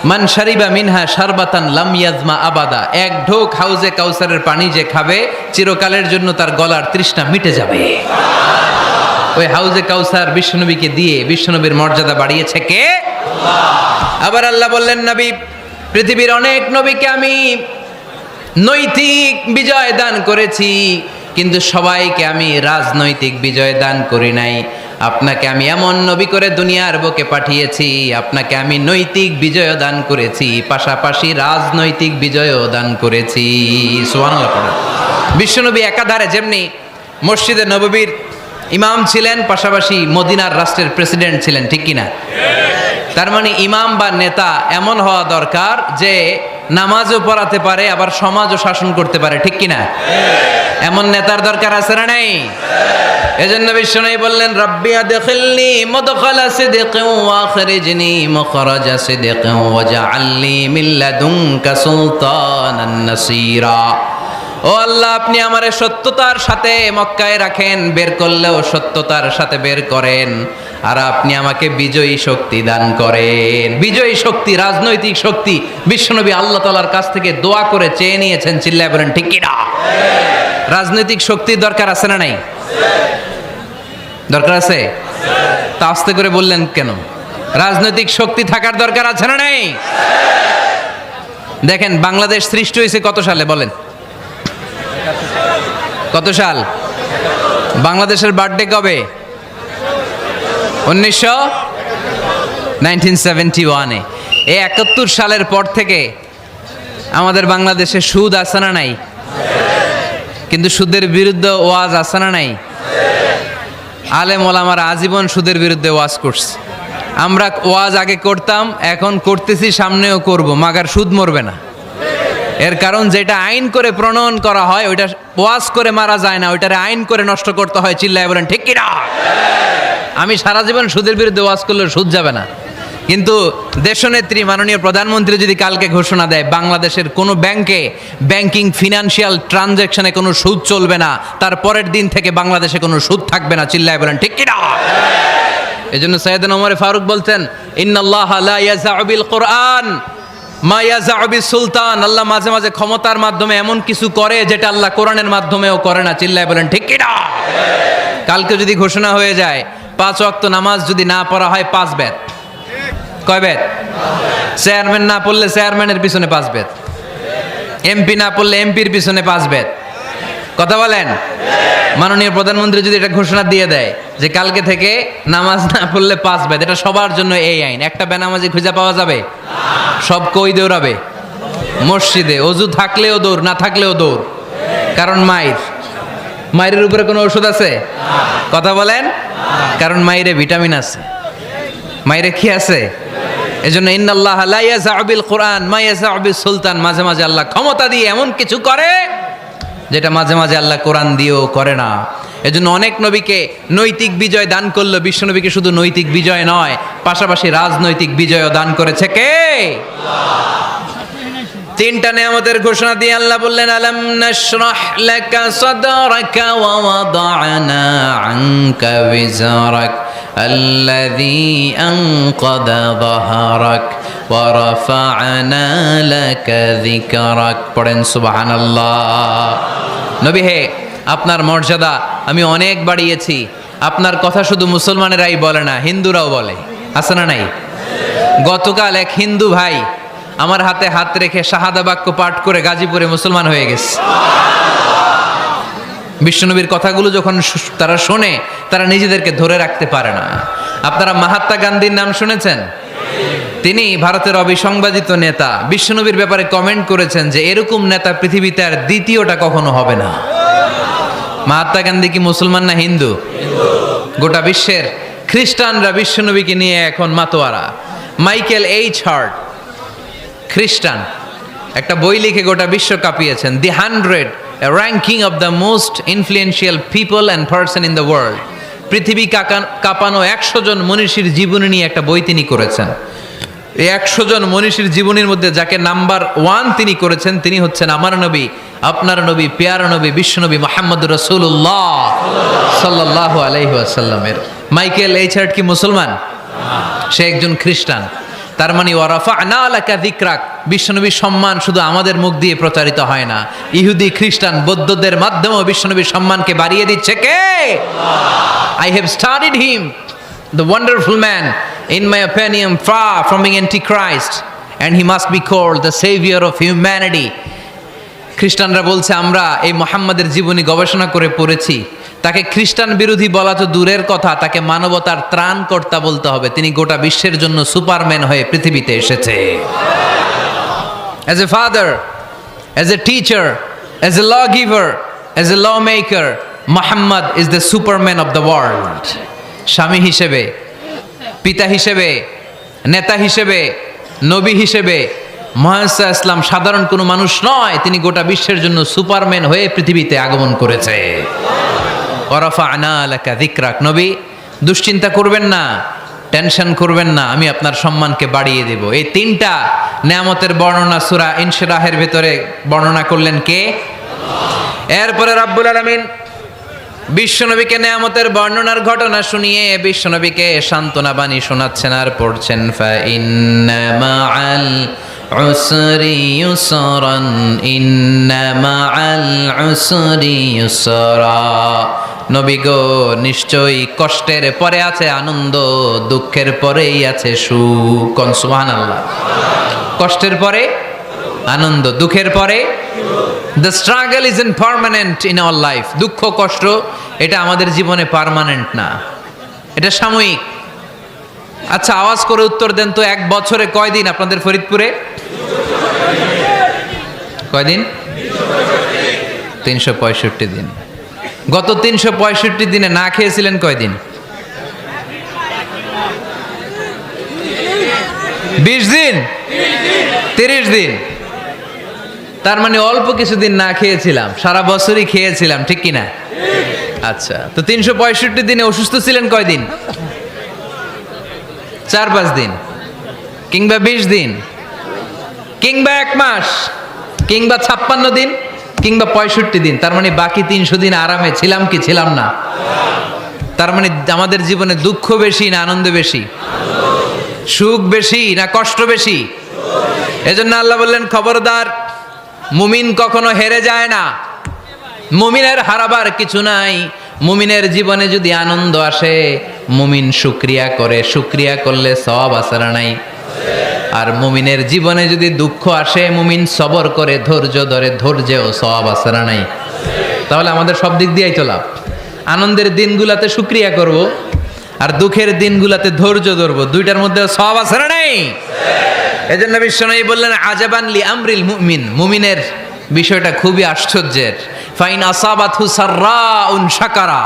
S1: মান শারিবা মিনহা শারবাতান লাম ইয়াজমা আবাদা, এক ঢোক হাউজে কাউসারের পানি যে খাবে চিরকালের জন্য তার গলার তৃষ্ণা মিটে যাবে। ওই হাউজে কাউসার বিশ্বনবীকে দিয়ে বিশ্বনবীর মর্যাদা বাড়িয়েছে কে? আবার আল্লাহ বললেন, নবী, পৃথিবীর অনেক নবীকে আমি নৈতিক বিজয় দান করেছি, কিন্তু সবাইকে আমি রাজনৈতিক বিজয় দান করি নাই। আপনাকে আমি এমন নবী করে দুনিয়ার বুকে পাঠিয়েছি, আপনাকে আমি নৈতিক বিজয় দান করেছি, পাশাপাশি রাজনৈতিক বিজয়ও দান করেছি। সুবহানাল্লাহ পড়েন। বিশ্বনবী একাধারে যেমনি মসজিদে নববীর ইমাম ছিলেন, পাশাপাশি মদিনার রাষ্ট্রের প্রেসিডেন্ট ছিলেন, ঠিক কিনা? তার মানে ইমাম বা নেতা এমন হওয়া দরকার যে নামাজও পড়াতে পারে, আবার সমাজও শাসন করতে পারে, ঠিক কিনা? এমন নেতার দরকার আছে না নাই? এজন্য বিশ্বনবী বললেন, রাব্বি আদখিলনি মুদখালা সিদকিন ওয়া আখরিজনি মুখরাজা সিদকিন ওয়াজআলনি মিন লাদুনকা সুলতানান নাসীরা। ও আল্লাহ, আপনি আমারে সত্যতার সাথে মক্কায় রাখেন, বের করলেও সত্যতার সাথে বের করেন, আর আপনি আমাকে বিজয়ী শক্তি দান করেন। বিজয়ী শক্তি, রাজনৈতিক শক্তি বিশ্বনবী আল্লাহ তাআলার কাছ থেকে দোয়া করে চেয়ে নিয়েছেন। চিল্লায় বলেন ঠিক কিনা? রাজনৈতিক শক্তির দরকার আছে না নাই? দরকার আছে? তা আস্তে করে বললেন কেন? রাজনৈতিক শক্তি থাকার দরকার আছে না নাই? দেখেন, বাংলাদেশ সৃষ্টি হয়েছে কত সালে বলেন? কত সাল? বাংলাদেশের বার্থডে কবে? 1971-এ। এই 71 সালের পর থেকে আমাদের বাংলাদেশে সুদ আছে না নাই? কিন্তু সুদের বিরুদ্ধে ওয়াজ আছে না নাই? আলেম ওলামারা আজীবন সুদের বিরুদ্ধে ওয়াজ করছে। আমরা ওয়াজ আগে করতাম, এখন করতেছি, সামনেও করব, মাগার সুদ মরবে না। এর কারণ যেটা আইন করে প্রণয়ন করা হয় ওইটা ওয়াজ করে মারা যায় না, ওইটারে আইন করে নষ্ট করতে হয়। চিল্লায় বলেন ঠিক কিনা? আমি সারা জীবন সুদের বিরুদ্ধে ওয়াজ করলে সুদ যাবে না, কিন্তু দেশনেত্রী মাননীয় প্রধানমন্ত্রী যদি কালকে ঘোষণা দেয় বাংলাদেশের কোনো ব্যাংকে ব্যাংকিং ফিনান্সিয়াল ট্রানজ্যাকশনে কোনো সুদ চলবে না, তার পরের দিন থেকে বাংলাদেশে কোনো সুদ থাকবে না। চিল্লায় বলেন ঠিক কিনা? এজন্য সাইয়েদনা ওমর ফারুক বলতেন, ইন্নাল্লাহা লা ইয়াযাউ বিল কুরআন মা ইয়াযাউ বিস সুলতান। আল্লাহ মাঝে মাঝে ক্ষমতার মাধ্যমে এমন কিছু করে যেটা আল্লাহ কোরআনের মাধ্যমেও করে না। চিল্লায় বলেন ঠিক কিনা? কালকে যদি ঘোষণা হয়ে যায় 5 ওয়াক্ত নামাজ যদি না পড়া হয় 5 বেত। কয় বেত? চেয়ারম্যান না পড়লে চেয়ারম্যানের পিছনে 5 বেত, এমপি না পড়লে এমপির পিছনে 5 বেত। কথা বলেন? মাননীয় প্রধানমন্ত্রী যদি এটা ঘোষণা দিয়ে দেয় যে কালকে থেকে নামাজ না পড়লে 5 বেত, এটা সবার জন্য এই আইন। একটা বেনামাজি খুঁজে পাওয়া যাবে? সব কই দৌড়াবে? মসজিদে। অজু থাকলেও দৌড়, না থাকলেও দৌড়। কারণ মায়ের উপরে কোনো ওষুধ আছে? কথা বলেন? কারণ মায়েরে ভিটামিন আছে, মায়েরে কি আছে? এজন্য ইন্নাল্লাহা লা ইয়াযাউ বিল কুরআন মা ইয়াযাউ বিস সুলতান। মাঝে মাঝে আল্লাহ ক্ষমতা দিয়ে এমন কিছু করে যেটা মাঝে মাঝে আল্লাহ কোরআন দিয়েও করে না। এজন্য অনেক নবীকে নৈতিক বিজয় দান করলো, বিশ্ব নবীকে শুধু নৈতিক বিজয় নয়, পাশাপাশি রাজনৈতিক বিজয়ও দান করেছে কে? তিনটা নিয়ামতের ঘোষণা দিয়ে আল্লাহ বললেন, আলাম নাশরাহ লাকা সাদরাকা ওয়া ওয়াদা'না আনকা বিজরাক আল্লাযী আনকাযা যাহরাক ওয়া রাফা'না লাকা যিকরাক। পড়েন সুবহানাল্লাহ। নবী হে, আপনার মর্যাদা আমি অনেক বাড়িয়েছি। আপনার কথা শুধু মুসলমানেরাই বলে না, হিন্দুরাও বলে। আছে না নাই? গতকাল এক হিন্দু ভাই আমার হাতে হাত রেখে শাহাদা বাক্য পাঠ করে গাজীপুরে মুসলমান হয়ে গেছে। বিশ্বনবীর কথাগুলো যখন তারা শোনে, তারা নিজেদেরকে ধরে রাখতে পারে না। আপনারা মহাত্মা গান্ধীর নাম শুনেছেন? তিনি ভারতের অবিসংবাদিত নেতা। বিশ্বনবীর ব্যাপারে কমেন্ট করেছেন যে এরকম নেতা পৃথিবীতে আর দ্বিতীয়টা কখনো হবে না। মহাত্মা গান্ধী কি মুসলমান না হিন্দু? গোটা বিশ্বের খ্রিস্টানরা বিশ্বনবীকে নিয়ে এখন মাতোয়ারা। মাইকেল এইচ হার্ট খ্রিস্টান, একটা বই লিখে গোটা বিশ্ব কাঁপিয়েছেন, দি 100 ranking of the most influential people and person in the world. পৃথিবী কাঁপানো 100 জন মনীষীর জীবনী নিয়ে একটা বই তিনি করেছেন। এই 100 জন মনীষীর জীবনীর মধ্যে যাকে নাম্বার 1 তিনি করেছেন, তিনি হচ্ছেন আমার নবী, আপনার নবী, পেয়ারা নবী, বিশ্বনবী মুহাম্মদুর রাসূলুল্লাহ সাল্লাল্লাহু আলাইহি ওয়াসাল্লামের। মাইকেল এইচ হার্ট কি মুসলমান? সে একজন খ্রিস্টান। তার মানে ওয়ারাফা'না লাকা যিকরাক, বিশ্বনবীর সম্মান শুধু আমাদের মুখ দিয়ে প্রচারিত হয় না, ইহুদি, খ্রিস্টান, বৌদ্ধদের মাধ্যমেও বিশ্বনবীর সম্মানকে বাড়িয়ে দিচ্ছে কে? I have studied him, the wonderful man, in my opinion, far from being antichrist, and he must be called the savior of humanity. খ্রিস্টানরা বলছে আমরা এই মুহাম্মাদের জীবনী গবেষণা করে পড়েছি, তাকে খ্রিস্টান বিরোধী বলা তো দূরের কথা, তাকে মানবতার ত্রাণকর্তা বলতে হবে। তিনি গোটা বিশ্বের জন্য সুপারম্যান হয়ে পৃথিবীতে এসেছে। As a father, as a teacher, as a lawgiver, as a lawmaker, Muhammad is the superman of the world. স্বামী হিসেবে, পিতা হিসেবে, নেতা হিসেবে, নবী হিসেবে মুহাম্মদ ইসলাম সাধারণ কোনো মানুষ নয়, তিনি গোটা বিশ্বের জন্য সুপারম্যান হয়ে পৃথিবীতে আগমন করেছে। ওয়ারাফা'না লাকা যিকরাক, নবী দুশ্চিন্তা করবেন না, টেনশন করবেন না, আমি আপনার সম্মানকে বাড়িয়ে দেব। এই 3টা নেয়ামতের বর্ণনা সূরা ইনশিরাহের ভিতরে বর্ণনা করলেন কে? এরপরে রাব্বুল আলামিন বিশ্বনবীকে নেয়ামতের বর্ণনার ঘটনা শুনিয়ে বিশ্বনবীকে সান্ত্বনা বাণী শোনাচ্ছেন আর পড়ছেন, ফা ইন্না মাআল উসরি ইউসরান, ইন্না মাআল উসরি ইউসরা। নবী গো, নিশ্চয়ই কষ্টের পরে আছে আনন্দ, দুঃখের পরেই আছে সুখ। কোন সুবহানাল্লাহ। কষ্টের পরে আনন্দ, দুঃখের পরে। The struggle isn't permanent in our life. দুঃখ কষ্ট এটা আমাদের জীবনে পার্মানেন্ট না, এটা সাময়িক। আচ্ছা আওয়াজ করে উত্তর দেন তো, 1 বছরে কয়দিন আপনাদের ফরিদপুরে? কয়দিন? 365 দিন। গত 365 দিনে না খেয়েছিলেন কয়দিন? 20 দিন, 30 দিন। তার মানে অল্প কিছুদিন না খেয়েছিলাম, সারা বছরই খেয়েছিলাম, ঠিক কিনা? আচ্ছা, তো 365 দিনে অসুস্থ ছিলেন কয়দিন? 4-5 দিন, কিংবা 20 দিন, কিংবা 1 মাস, কিংবা 56 দিন, কিংবা 65 দিন। তার মানে বাকি 300 দিন আরামে ছিলাম কি ছিলাম না? তার মানে আমাদের জীবনে দুঃখ বেশি না আনন্দ বেশি? সুখ বেশি না কষ্ট বেশি? এজন্য আল্লাহ বললেন, খবরদার, মুমিন কখনো হেরে যায় না, মুমিনের হারাবার কিছু নাই। মুমিনের জীবনে যদি আনন্দ আসে, মুমিন শুকরিয়া করে, শুকরিয়া করলে সওয়াব আছে না নাই? আর মুমিনের জীবনে যদি দুঃখ আসে, মুমিন সবর করে, ধৈর্য ধরে, ধৈর্যেও সওয়াব আছে না নাই? তাহলে আমাদের সব দিক দিয়েই তো লাভ। আনন্দের দিনগুলাতে শুকরিয়া করব, আর দুঃখের দিনগুলাতে ধৈর্য ধরবো, দুইটার মধ্যে সওয়াব আছে না নাই? এজন্য বিশ্বনবী বললেন, আজাবান লি আমরিল মুমিন, মুমিনের বিষয়টা খুবই আশ্চর্যের। ফাইন আসাবাতহু সাররাউন শাকারা,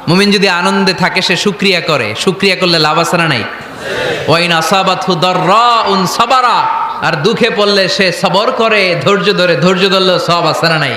S1: মুমিন যদি আনন্দে থাকে সে শুকরিয়া করে, শুকরিয়া করলে লাভ আছে না নাই? ওয়াইন আসাবাতহু দাররাউন সাবারা, আর দুঃখে পড়লে সে সবর করে, ধৈর্য ধরে, ধৈর্য ধরলে সওয়াব আছে না নাই?